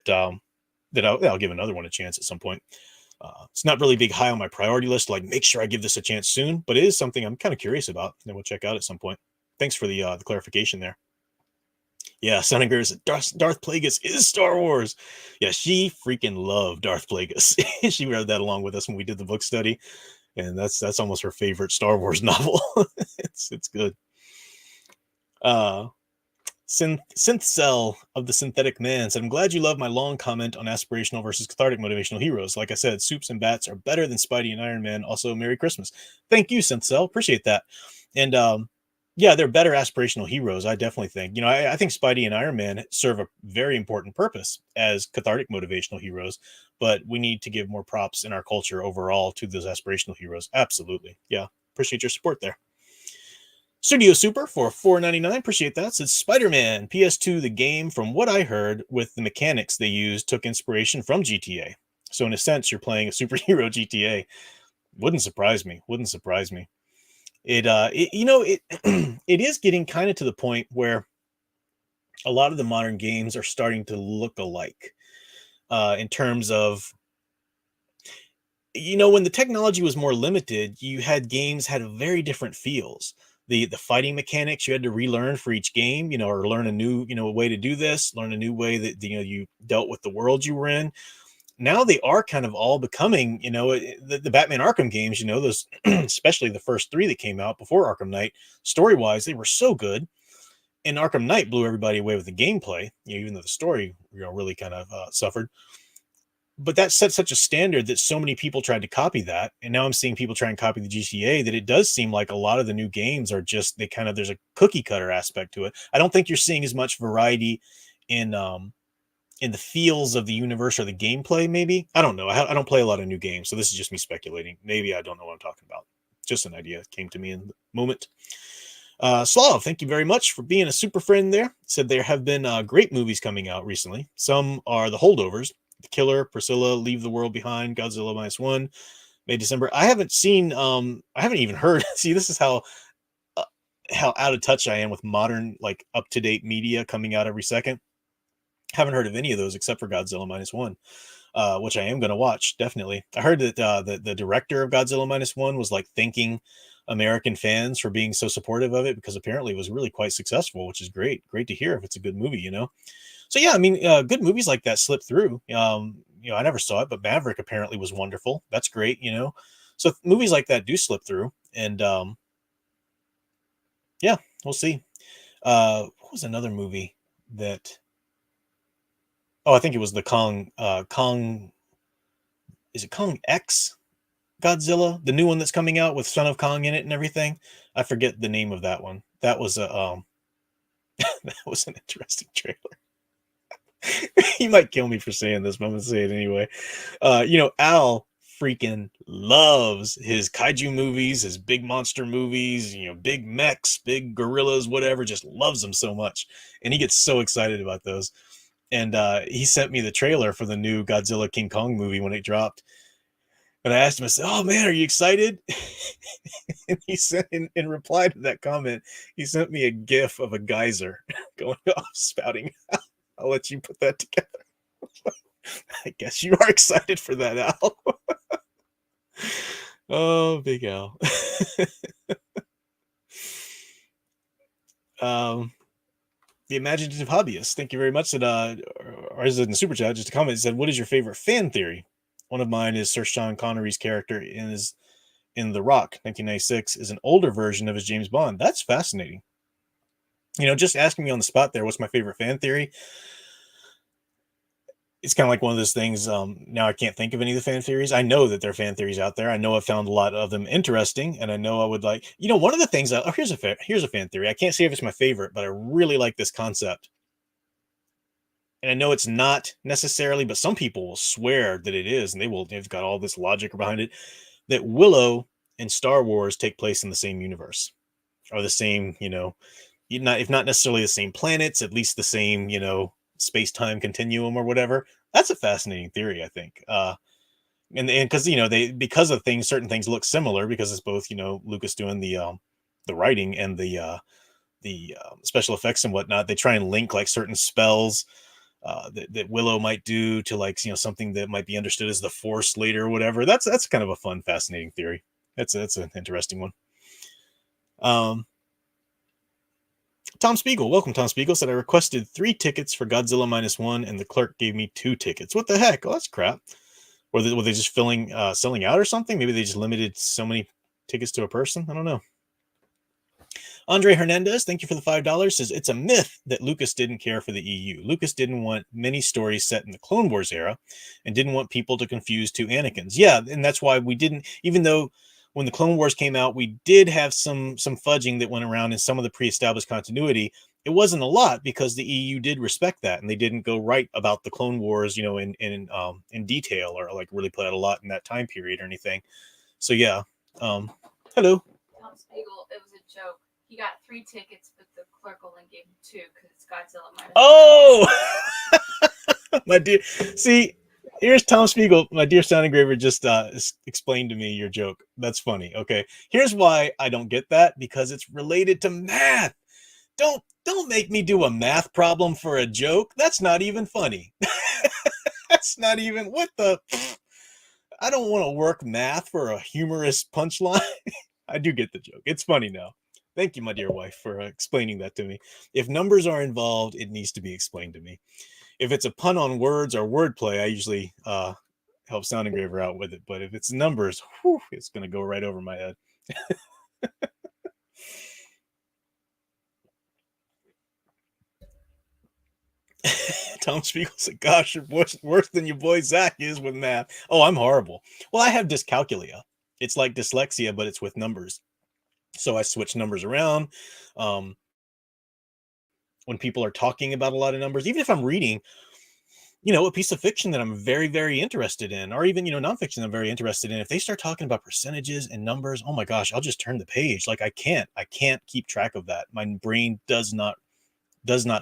um, that I'll give another one a chance at some point. It's not really big high on my priority list. Like, make sure I give this a chance soon, but it is something I'm kind of curious about, and we'll check out at some point. Thanks for the clarification there. Yeah, Sonninger said Darth Plagueis is Star Wars. Yeah, she freaking loved Darth Plagueis. She read that along with us when we did the book study, and that's almost her favorite Star Wars novel. It's good. Synth Cell of the Synthetic Man said, I'm glad you love my long comment on aspirational versus cathartic motivational heroes. Like I said, Soups and Bats are better than Spidey and Iron Man. Also, Merry Christmas. Thank you, Synth Cell. Appreciate that. And yeah, they're better aspirational heroes. I definitely think. I think Spidey and Iron Man serve a very important purpose as cathartic motivational heroes, but we need to give more props in our culture overall to those aspirational heroes. Absolutely. Yeah. Appreciate your support there. Studio Super for $4.99. Appreciate that. Says Spider-Man PS2, the game, from what I heard, with the mechanics they used, took inspiration from GTA. So in a sense, you're playing a superhero GTA. Wouldn't surprise me. It it is getting kind of to the point where a lot of the modern games are starting to look alike in terms of, when the technology was more limited, you had games had very different feels. The fighting mechanics you had to relearn for each game, or learn a new, way to do this, learn a new way that, you dealt with the world you were in. Now they are kind of all becoming, the Batman Arkham games, those, especially the first three that came out before Arkham Knight, story-wise, they were so good. And Arkham Knight blew everybody away with the gameplay, even though the story, really kind of suffered. But that set such a standard that so many people tried to copy that. And now I'm seeing people try and copy the GTA, that it does seem like a lot of the new games are just, there's a cookie cutter aspect to it. I don't think you're seeing as much variety in the feels of the universe or the gameplay. Maybe, I don't know. I don't play a lot of new games, so this is just me speculating. Maybe I don't know what I'm talking about. Just an idea that came to me in the moment. Slav, thank you very much for being a super friend there. Said there have been great movies coming out recently. Some are The Holdovers, The Killer, Priscilla, Leave the World Behind, Godzilla -1, May, December. I haven't seen, I haven't even heard. See, this is how out of touch I am with modern, like, up-to-date media coming out every second. Haven't heard of any of those except for Godzilla -1, which I am going to watch, definitely. I heard that the director of Godzilla -1 was like thanking American fans for being so supportive of it, because apparently it was really quite successful, which is great to hear if it's a good movie. So yeah, I mean, good movies like that slip through. I never saw it, but Maverick apparently was wonderful. That's great. So movies like that do slip through, and yeah, we'll see. What was another movie that, I think it was the Kong, is it Kong X Godzilla, the new one that's coming out with Son of Kong in it and everything? I forget the name of that one. That was a that was an interesting trailer. He might kill me for saying this, but I'm gonna say it anyway. Al freaking loves his kaiju movies, his big monster movies, big mechs, big gorillas, whatever, just loves them so much. And he gets so excited about those. And he sent me the trailer for the new Godzilla King Kong movie when it dropped. And I asked him, I said, "Oh man, are you excited?" And he sent, in reply to that comment, he sent me a GIF of a geyser going off, spouting. I'll let you put that together. I guess you are excited for that, Al. Oh, Big Al. The Imaginative Hobbyist, thank you very much. Said, or is it in the super chat? Just a comment, said, "What is your favorite fan theory?" One of mine is Sir Sean Connery's character in The Rock, 1996, is an older version of his James Bond. That's fascinating. Just asking me on the spot there, what's my favorite fan theory? It's kind of like one of those things. Now I can't think of any of the fan theories. I know that there are fan theories out there. I know I've found a lot of them interesting, and I know I would like, one of the things. Here's a fan theory. I can't say if it's my favorite, but I really like this concept. And I know it's not necessarily, but some people will swear that it is, and they've got all this logic behind it, that Willow and Star Wars take place in the same universe, or the same, if not necessarily the same planets, at least the same, space-time continuum or whatever. That's a fascinating theory, I think. And because because of things, certain things look similar because it's both Lucas doing the writing and the special effects and whatnot. They try and link like certain spells that Willow might do to like something that might be understood as the Force later or whatever. That's kind of a fun, fascinating theory. That's an interesting one. Tom Spiegel, welcome. Tom Spiegel said I requested 3 tickets for Godzilla -1, and the clerk gave me 2 tickets. What the heck? Oh, that's crap. Were they just selling out or something? Maybe they just limited so many tickets to a person. I don't know. Andre Hernandez, thank you for the $5. Says it's a myth that Lucas didn't care for the EU. Lucas didn't want many stories set in the Clone Wars era, and didn't want people to confuse 2 Anakins. Yeah, and that's why we didn't. Even though when the Clone Wars came out, we did have some fudging that went around in some of the pre-established continuity. It wasn't a lot because the EU did respect that, and they didn't go right about the Clone Wars, in detail or like really play out a lot in that time period or anything. So yeah. Hello. Tom Spiegel, it was a joke. He got 3 tickets, but the clerk only gave him 2 because it's Godzilla -1. Oh, my dear. See, here's Tom Spiegel. My dear sound engraver just explained to me your joke. That's funny. Okay. Here's why I don't get that, because it's related to math. Don't make me do a math problem for a joke. That's not even funny. That's not even what the. I don't want to work math for a humorous punchline. I do get the joke. It's funny now. Thank you, my dear wife, for explaining that to me. If numbers are involved, it needs to be explained to me. If it's a pun on words or wordplay, I usually help Sound Engraver out with it. But if it's numbers, it's going to go right over my head. Tom Spiegel said, gosh, you're worse than your boy Zach is with math. Oh, I'm horrible. Well, I have dyscalculia. It's like dyslexia, but it's with numbers. So I switch numbers around. When people are talking about a lot of numbers, even if I'm reading, a piece of fiction that I'm very, very interested in, or even, nonfiction I'm very interested in, if they start talking about percentages and numbers, oh my gosh, I'll just turn the page. Like I can't keep track of that. My brain does not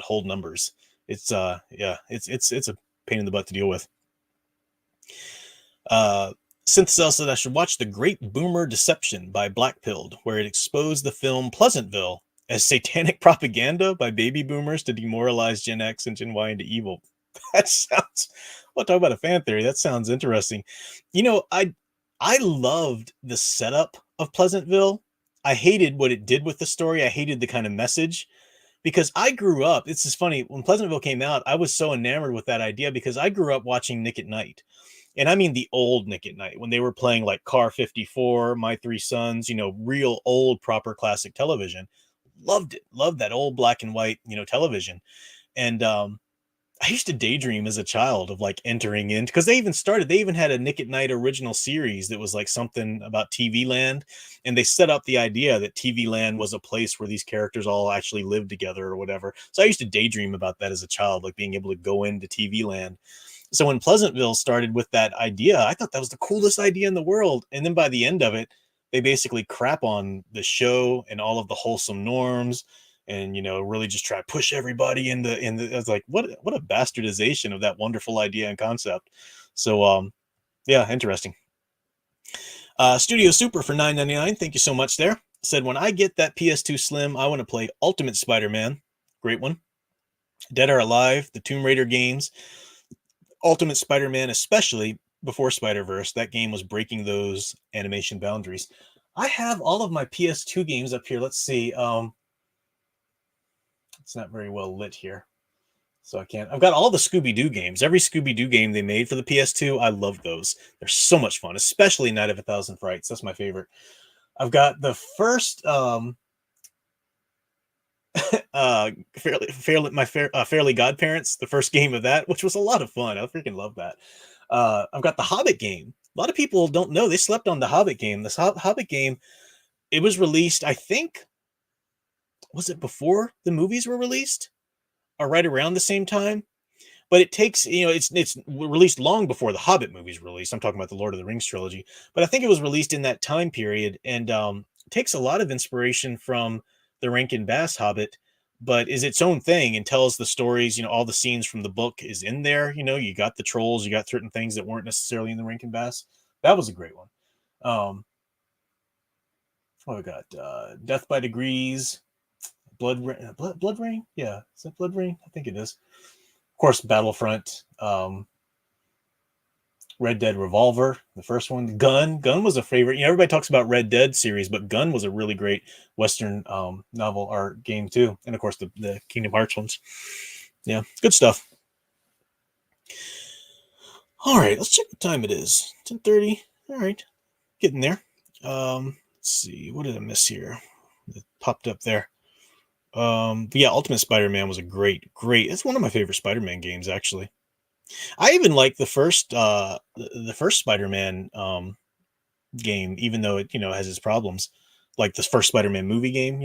hold numbers. It's it's a pain in the butt to deal with. Synthesel said I should watch The Great Boomer Deception by Blackpilled, where it exposed the film Pleasantville as satanic propaganda by baby boomers to demoralize Gen X and Gen Y into evil. That sounds, well, talk about a fan theory. That sounds interesting. I loved the setup of Pleasantville. I hated what it did with the story. I hated the kind of message, because I grew up, it's just funny, when Pleasantville came out, I was so enamored with that idea because I grew up watching Nick at Night. And I mean the old Nick at Night, when they were playing like Car 54, My Three Sons, real old proper classic television. Loved it. Loved that old black and white, television. And I used to daydream as a child of like entering in, because they even had a Nick at Night original series that was like something about TV Land. And they set up the idea that TV Land was a place where these characters all actually lived together or whatever. So I used to daydream about that as a child, like being able to go into TV Land. So when Pleasantville started with that idea, I thought that was the coolest idea in the world. And then by the end of it, they basically crap on the show and all of the wholesome norms, and really just try to push everybody in the. I was like, what a bastardization of that wonderful idea and concept. So yeah, interesting. Studio Super for $9.99. Thank you so much there. Said, when I get that PS2 Slim, I want to play Ultimate Spider-Man. Great one. Dead or Alive, the Tomb Raider games. Ultimate Spider-Man, especially before Spider-Verse, that game was breaking those animation boundaries. I have all of my PS2 games up here. Let's see. It's not very well lit here, so I can't. I've got all the Scooby-Doo games. Every Scooby-Doo game they made for the PS2, I love those. They're so much fun, especially Night of a Thousand Frights. That's my favorite. I've got the first Fairly Godparents, the first game of that, which was a lot of fun. I freaking love that. I've got the Hobbit game. A lot of people don't know, they slept on the Hobbit game. This Hobbit game, it was released, I think, was it before the movies were released or right around the same time? But it takes, it's released long before the Hobbit movies were released. I'm talking about the Lord of the Rings trilogy, but I think it was released in that time period, and takes a lot of inspiration from the Rankin Bass Hobbit, but is its own thing and tells the stories. All the scenes from the book is in there. You got the trolls, you got certain things that weren't necessarily in the Rankin Bass. That was a great one. What we got? Death by Degrees, Blood Rain. Yeah, is that Blood Rain? I think it is. Of course, Battlefront. Red Dead Revolver, the first one. Gun was a favorite. Everybody talks about Red Dead series, but Gun was a really great Western novel or game too. And of course, the Kingdom Hearts ones. Yeah, good stuff. All right, let's check what time it is. 10:30. All right, getting there. Let's see, what did I miss here? It popped up there. But yeah, Ultimate Spider-Man was a great. It's one of my favorite Spider-Man games, actually. I even like the first Spider-Man game, even though it has its problems, like the first Spider-Man movie game.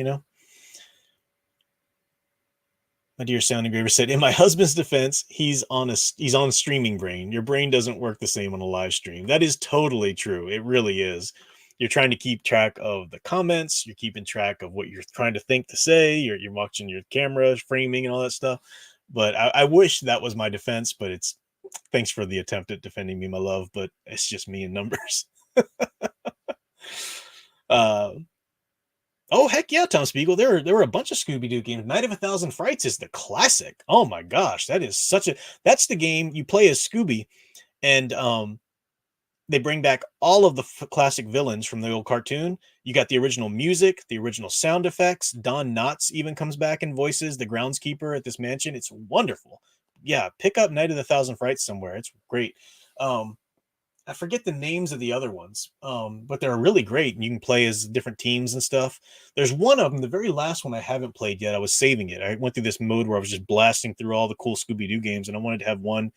My dear Sound Engraver said, in my husband's defense, he's on streaming brain. Your brain doesn't work the same on a live stream. That is totally true. It really is. You're trying to keep track of the comments. You're keeping track of what you're trying to think to say. You're watching your camera framing and all that stuff. But I wish that was my defense, but it's, thanks for the attempt at defending me, my love, but it's just me and numbers. Oh, heck yeah, Tom Spiegel. There were a bunch of Scooby-Doo games. Night of 1,000 Frights is the classic. Oh my gosh, that's the game you play as Scooby, and they bring back all of the classic villains from the old cartoon. You got the original music, the original sound effects. Don Knotts even comes back and voices the groundskeeper at this mansion. It's wonderful. Yeah, pick up Night of the 1,000 Frights somewhere. It's great. I forget the names of the other ones, but they're really great. And you can play as different teams and stuff. There's one of them, the very last one I haven't played yet. I was saving it. I went through this mode where I was just blasting through all the cool Scooby-Doo games, and I wanted to have one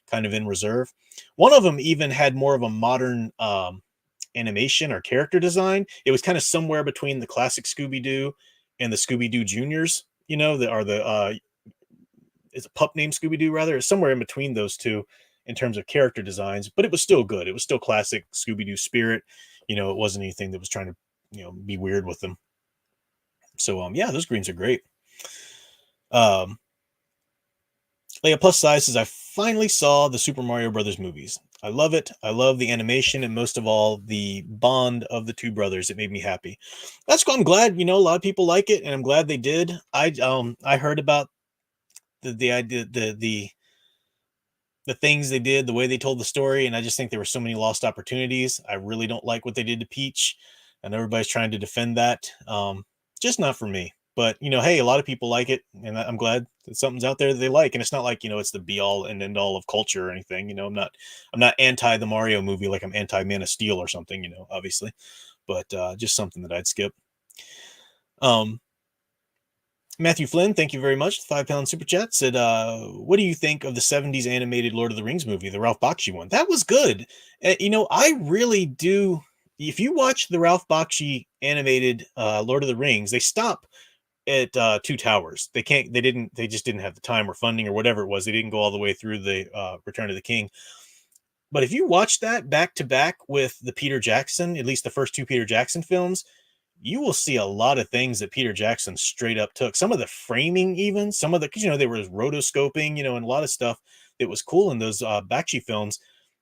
kind of in reserve. One of them even had more of a modern animation or character design. It was kind of somewhere between the classic Scooby-Doo and the Scooby-Doo Juniors, it's a pup named Scooby-Doo, rather. It's somewhere in between those two in terms of character designs, but it was still good. It was still classic Scooby-Doo spirit. It wasn't anything that was trying to, be weird with them. So, yeah, those games are great. Leia Plus Size says, I finally saw the Super Mario Brothers movies. I love it. I love the animation, and most of all, the bond of the two brothers. It made me happy. That's cool. I'm glad, a lot of people like it, and I'm glad they did. I heard about the idea, the things they did, the way they told the story, and I just think there were so many lost opportunities. I really don't like what they did to Peach, and everybody's trying to defend that. Just not for me. But hey, a lot of people like it, and I'm glad that something's out there that they like. And it's not like it's the be all and end all of culture or anything. I'm not anti the Mario movie like I'm anti Man of Steel or something. Obviously, but just something that I'd skip. Matthew Flynn, thank you very much. The £5 super chat said, what do you think of the 70s animated Lord of the Rings movie, the Ralph Bakshi one? That was good. I really do. If you watch the Ralph Bakshi animated Lord of the Rings, they stop at Two Towers. They just didn't have the time or funding or whatever it was. They didn't go all the way through the Return of the King. But if you watch that back to back with the Peter Jackson, at least the first two Peter Jackson films, you will see a lot of things that Peter Jackson straight up took. Some of the framing, even some of the, because there was rotoscoping, and a lot of stuff that was cool in those Bakshi films.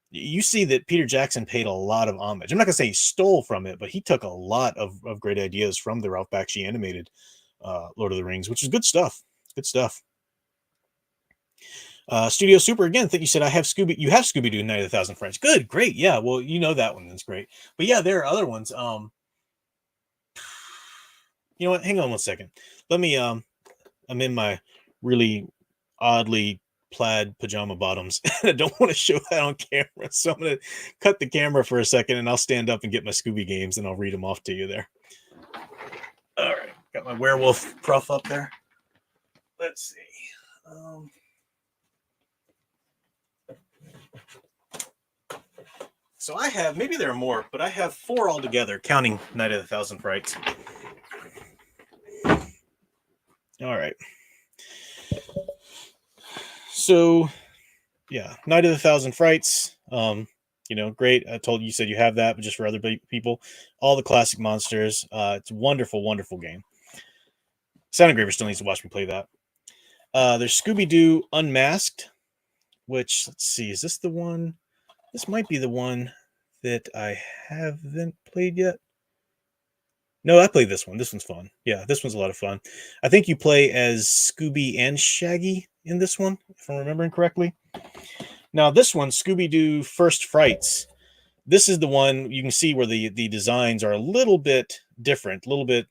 You see that Peter Jackson paid a lot of homage. I'm not gonna say he stole from it, but he took a lot of great ideas from the Ralph Bakshi animated Lord of the Rings, which is good stuff. Good stuff. Studio Super again. Think you said you have Scooby-Doo Night of 1,000 Frights. Good, great, yeah. Well, that one is great. But yeah, there are other ones. You know what? Hang on one second. Let me, I'm in my really oddly plaid pajama bottoms, and I don't want to show that on camera. So I'm going to cut the camera for a second, and I'll stand up and get my Scooby games, and I'll read them off to you there. All right. Got my werewolf Pruff up there. Let's see. So I have, maybe there are more, but I have 4 altogether, counting Night of the 1,000 Frights. All right. So, yeah, Night of the 1,000 Frights. Great. I told you, said you have that, but just for other people. All the classic monsters. It's a wonderful, wonderful game. Sound Engraver still needs to watch me play that. There's Scooby-Doo Unmasked, which, let's see, is this the one? This might be the one that I haven't played yet. No, I played this one. This one's fun. Yeah, this one's a lot of fun. I think you play as Scooby and Shaggy in this one, if I'm remembering correctly. Now, this one, Scooby-Doo First Frights, this is the one you can see where the designs are a little bit different, a little bit,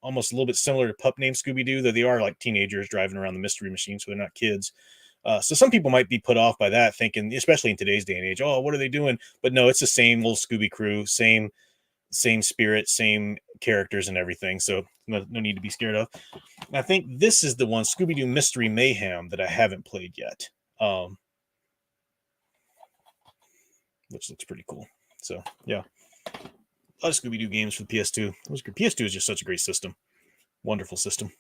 almost a little bit similar to Pup Named Scooby-Doo, though they are like teenagers driving around the Mystery Machine, so they're not kids. So some people might be put off by that, thinking, especially in today's day and age, oh, what are they doing? But no, it's the same old Scooby crew, same spirit, same characters and everything. So no need to be scared of. And I think this is the one, Scooby-Doo Mystery Mayhem, that I haven't played yet. Which looks pretty cool. So yeah, a lot of Scooby-Doo games for the PS2. PS2 is just such a great system. Wonderful system.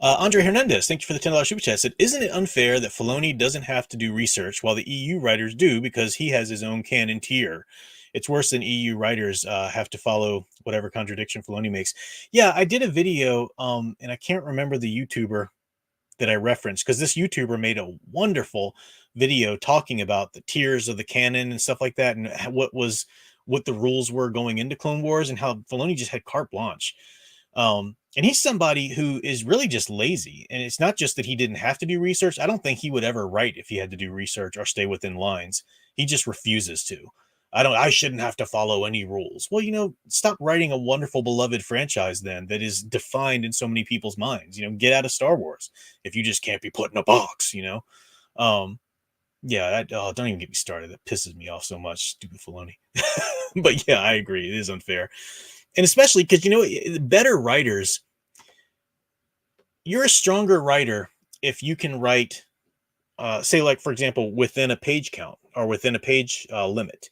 Andre Hernandez, thank you for the $10 super chat. Said, isn't it unfair that Filoni doesn't have to do research while the EU writers do because he has his own canon tier? It's worse than EU writers have to follow whatever contradiction Filoni makes. Yeah, I did a video, and I can't remember the YouTuber that I referenced, because this YouTuber made a wonderful video talking about the tiers of the canon and stuff like that, and what the rules were going into Clone Wars, and how Filoni just had carte blanche. And he's somebody who is really just lazy. And it's not just that he didn't have to do research. I don't think he would ever write if he had to do research or stay within lines. He just refuses to. I shouldn't have to follow any rules. Well, stop writing a wonderful, beloved franchise then that is defined in so many people's minds. Get out of Star Wars if you just can't be put in a box, Yeah, don't even get me started. That pisses me off so much, stupid Filoni. But yeah, I agree. It is unfair. And especially because, better writers, you're a stronger writer if you can write, say, like, for example, within a page count or within a page limit,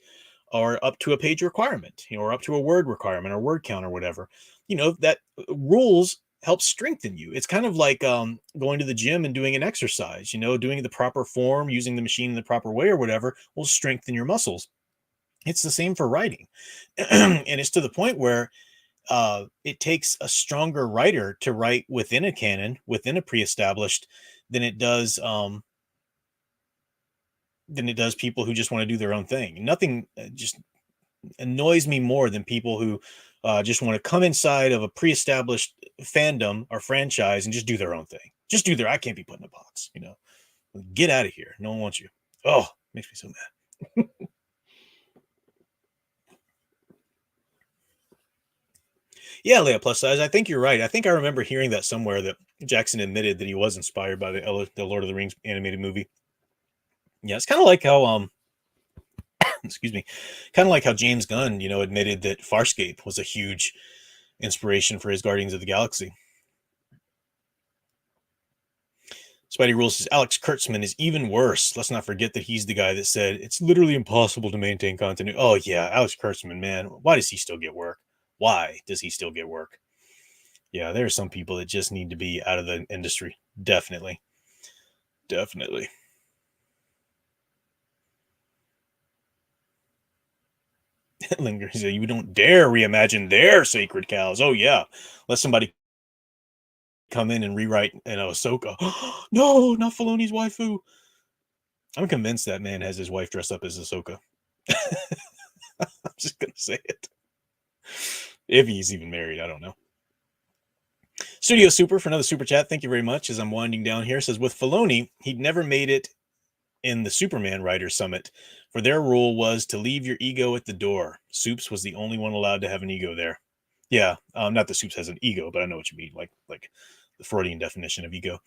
or up to a page requirement, or up to a word requirement or word count or whatever. That rules help strengthen you. It's kind of like going to the gym and doing an exercise, doing the proper form, using the machine in the proper way or whatever will strengthen your muscles. It's the same for writing. And it's to the point where it takes a stronger writer to write within a canon, within a pre-established, than it does people who just want to do their own thing. Nothing just annoys me more than people who just want to come inside of a pre-established fandom or franchise and just do their own thing. I can't be put in a box, Get out of here. No one wants you. Oh, makes me so mad. Yeah, Leia Plus Size, I think you're right. I think I remember hearing that somewhere, that Jackson admitted that he was inspired by the Lord of the Rings animated movie. Yeah, it's kind of like how excuse me, kind of like how James Gunn, admitted that Farscape was a huge inspiration for his Guardians of the Galaxy. Spidey Rules says Alex Kurtzman is even worse. Let's not forget that he's the guy that said it's literally impossible to maintain continuity. Oh yeah, Alex Kurtzman, man, why does he still get work? Why does he still get work? Yeah, there are some people that just need to be out of the industry. Definitely. Linger, he said, you don't dare reimagine their sacred cows. Oh yeah, let somebody come in and rewrite Ahsoka. No, not Filoni's waifu. I'm convinced that man has his wife dressed up as Ahsoka. I'm just gonna say it. If he's even married, I don't know. Studio Super for another super chat. Thank you very much. As I'm winding down here, says with Filoni, he'd never made it in the Superman Writers Summit, for their rule was to leave your ego at the door. Soups was the only one allowed to have an ego there. Yeah, not that Soups has an ego, but I know what you mean, like the Freudian definition of ego.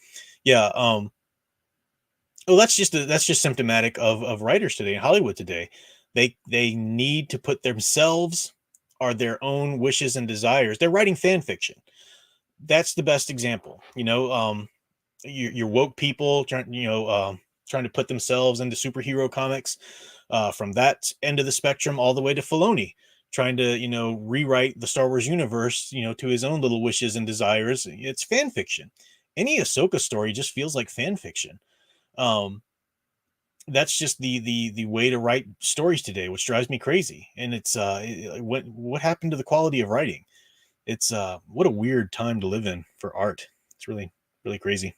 Yeah. Well, that's just symptomatic of writers today in Hollywood today. They need to put themselves or their own wishes and desires. They're writing fan fiction. That's the best example. Your woke people trying to put themselves into superhero comics, from that end of the spectrum all the way to Filoni trying to rewrite the Star Wars universe to his own little wishes and desires. It's fan fiction. Any Ahsoka story just feels like fan fiction. That's just the way to write stories today, which drives me crazy. And it's what happened to the quality of writing? It's what a weird time to live in for art. It's really, really crazy.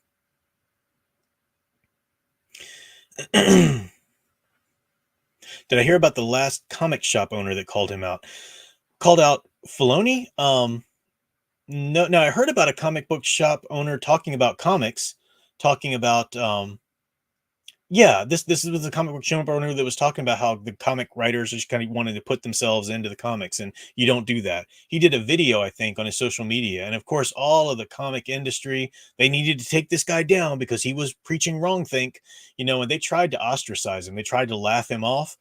Did I hear about the last comic shop owner that called him out? Called out Filoni? No, I heard about a comic book shop owner talking about comics, talking about this was the comic book shop owner that was talking about how the comic writers just kind of wanted to put themselves into the comics, and you don't do that. He did a video, I think, on his social media, and of course, all of the comic industry, they needed to take this guy down because he was preaching wrong think, and they tried to ostracize him. They tried to laugh him off.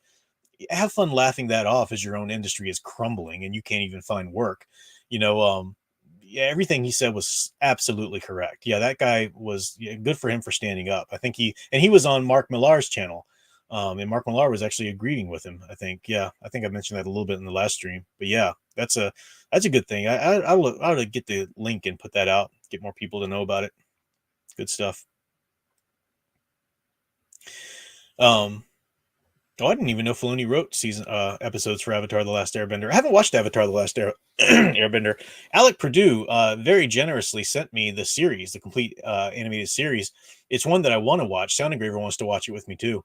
Have fun laughing that off as your own industry is crumbling and you can't even find work. Yeah, everything he said was absolutely correct. Yeah, that guy was good for him for standing up. I think he was on Mark Millar's channel. And Mark Millar was actually agreeing with him. I think I mentioned that a little bit in the last stream, but yeah, that's a good thing. I would get the link and put that out, get more people to know about it. Good stuff. I didn't even know Filoni wrote episodes for Avatar: The Last Airbender. I haven't watched Avatar: The Last Airbender. Alec Purdue very generously sent me the series, the complete animated series. It's one that I want to watch. Sound Engraver wants to watch it with me too.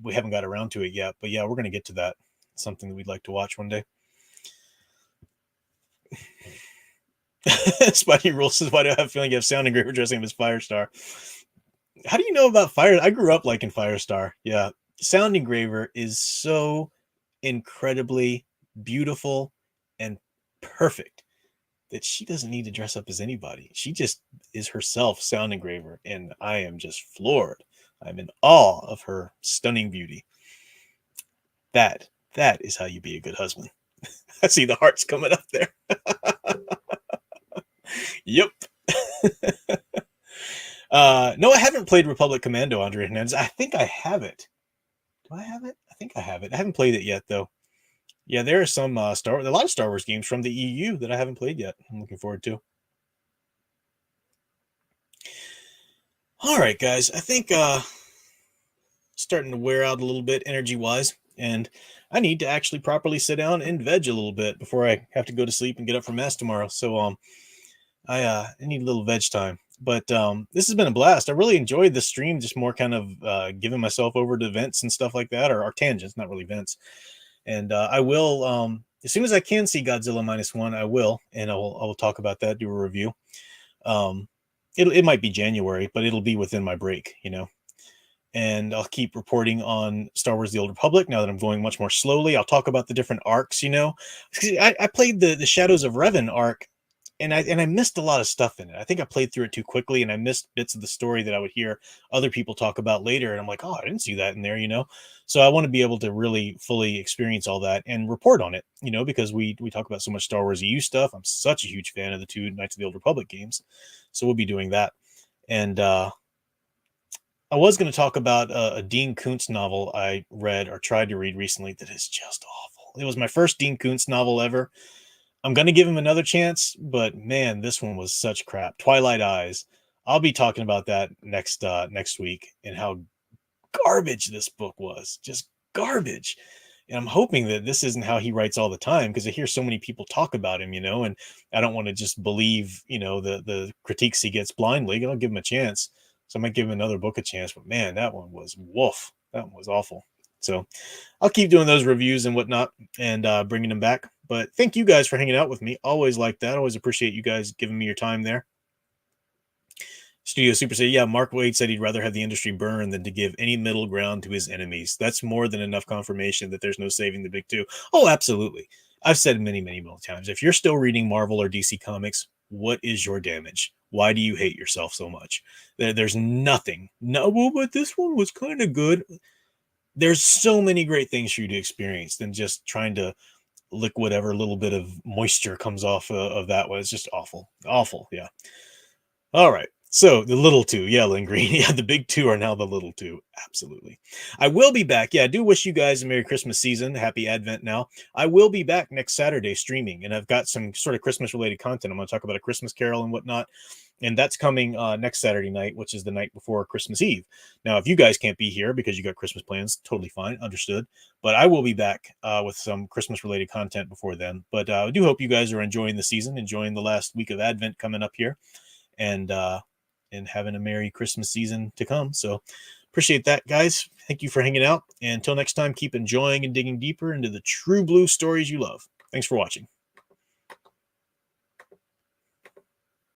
We haven't got around to it yet, but yeah, we're going to get to that. It's something that we'd like to watch one day. Spidey Rules says, why do I have a feeling you have Sound Engraver dressing him as Firestar? How do you know about Fire? I grew up liking Firestar. Yeah. Sound Engraver is so incredibly beautiful and perfect that she doesn't need to dress up as anybody. She just is herself, Sound Engraver, and I am just floored. I'm in awe of her stunning beauty. That is how you be a good husband. I see the hearts coming up there. Yep. No, I haven't played Republic Commando, Andre Hernandez. I think I have it. Do I have it? I think I have it. I haven't played it yet, though. Yeah, there are some a lot of Star Wars games from the EU that I haven't played yet. I'm looking forward to. All right, guys. I think starting to wear out a little bit energy-wise, and I need to actually properly sit down and veg a little bit before I have to go to sleep and get up for mass tomorrow. So I need a little veg time. But this has been a blast. I really enjoyed the stream, just more kind of giving myself over to vents and stuff like that, or tangents, not really vents. And I will, as soon as I can see Godzilla -1, I will, and I will talk about that, do a review. It might be January, but it'll be within my break, and I'll keep reporting on Star Wars: The Old Republic now that I'm going much more slowly. I'll talk about the different arcs, I played the Shadows of Revan arc, and I missed a lot of stuff in it. I think I played through it too quickly, and I missed bits of the story that I would hear other people talk about later. And I'm like, oh, I didn't see that in there, So I want to be able to really fully experience all that and report on it, because we talk about so much Star Wars EU stuff. I'm such a huge fan of the 2 Knights of the Old Republic games, so we'll be doing that. And I was going to talk about a Dean Koontz novel I read or tried to read recently that is just awful. It was my first Dean Koontz novel ever. I'm going to give him another chance, but man, this one was such crap. Twilight Eyes. I'll be talking about that next week and how garbage this book was. Just garbage. And I'm hoping that this isn't how he writes all the time, because I hear so many people talk about him, and I don't want to just believe, the critiques he gets blindly. I'll give him a chance. So I might give him another book a chance, but man, that one was woof. That one was awful. So I'll keep doing those reviews and whatnot and bringing them back. But thank you guys for hanging out with me. Always like that. Always appreciate you guys giving me your time there. Studio Super said, yeah, Mark Wade said he'd rather have the industry burn than to give any middle ground to his enemies. That's more than enough confirmation that there's no saving the big two. Oh, absolutely. I've said many, many more times, if you're still reading Marvel or DC Comics, what is your damage? Why do you hate yourself so much? There's nothing. No, well, but this one was kind of good. There's so many great things for you to experience than just trying to lick whatever little bit of moisture comes off of that one. It's just awful. Awful. Yeah. All right. So the little two, yellow and green. Yeah, the big two are now the little two. Absolutely. I will be back. Yeah, I do wish you guys a Merry Christmas season. Happy Advent now. I will be back next Saturday streaming, and I've got some sort of Christmas related content. I'm going to talk about A Christmas Carol and whatnot. And that's coming next Saturday night, which is the night before Christmas Eve. Now, if you guys can't be here because you got Christmas plans, totally fine, understood. But I will be back with some Christmas-related content before then. But I do hope you guys are enjoying the season, enjoying the last week of Advent coming up here, and having a Merry Christmas season to come. So appreciate that, guys. Thank you for hanging out. And until next time, keep enjoying and digging deeper into the true blue stories you love. Thanks for watching.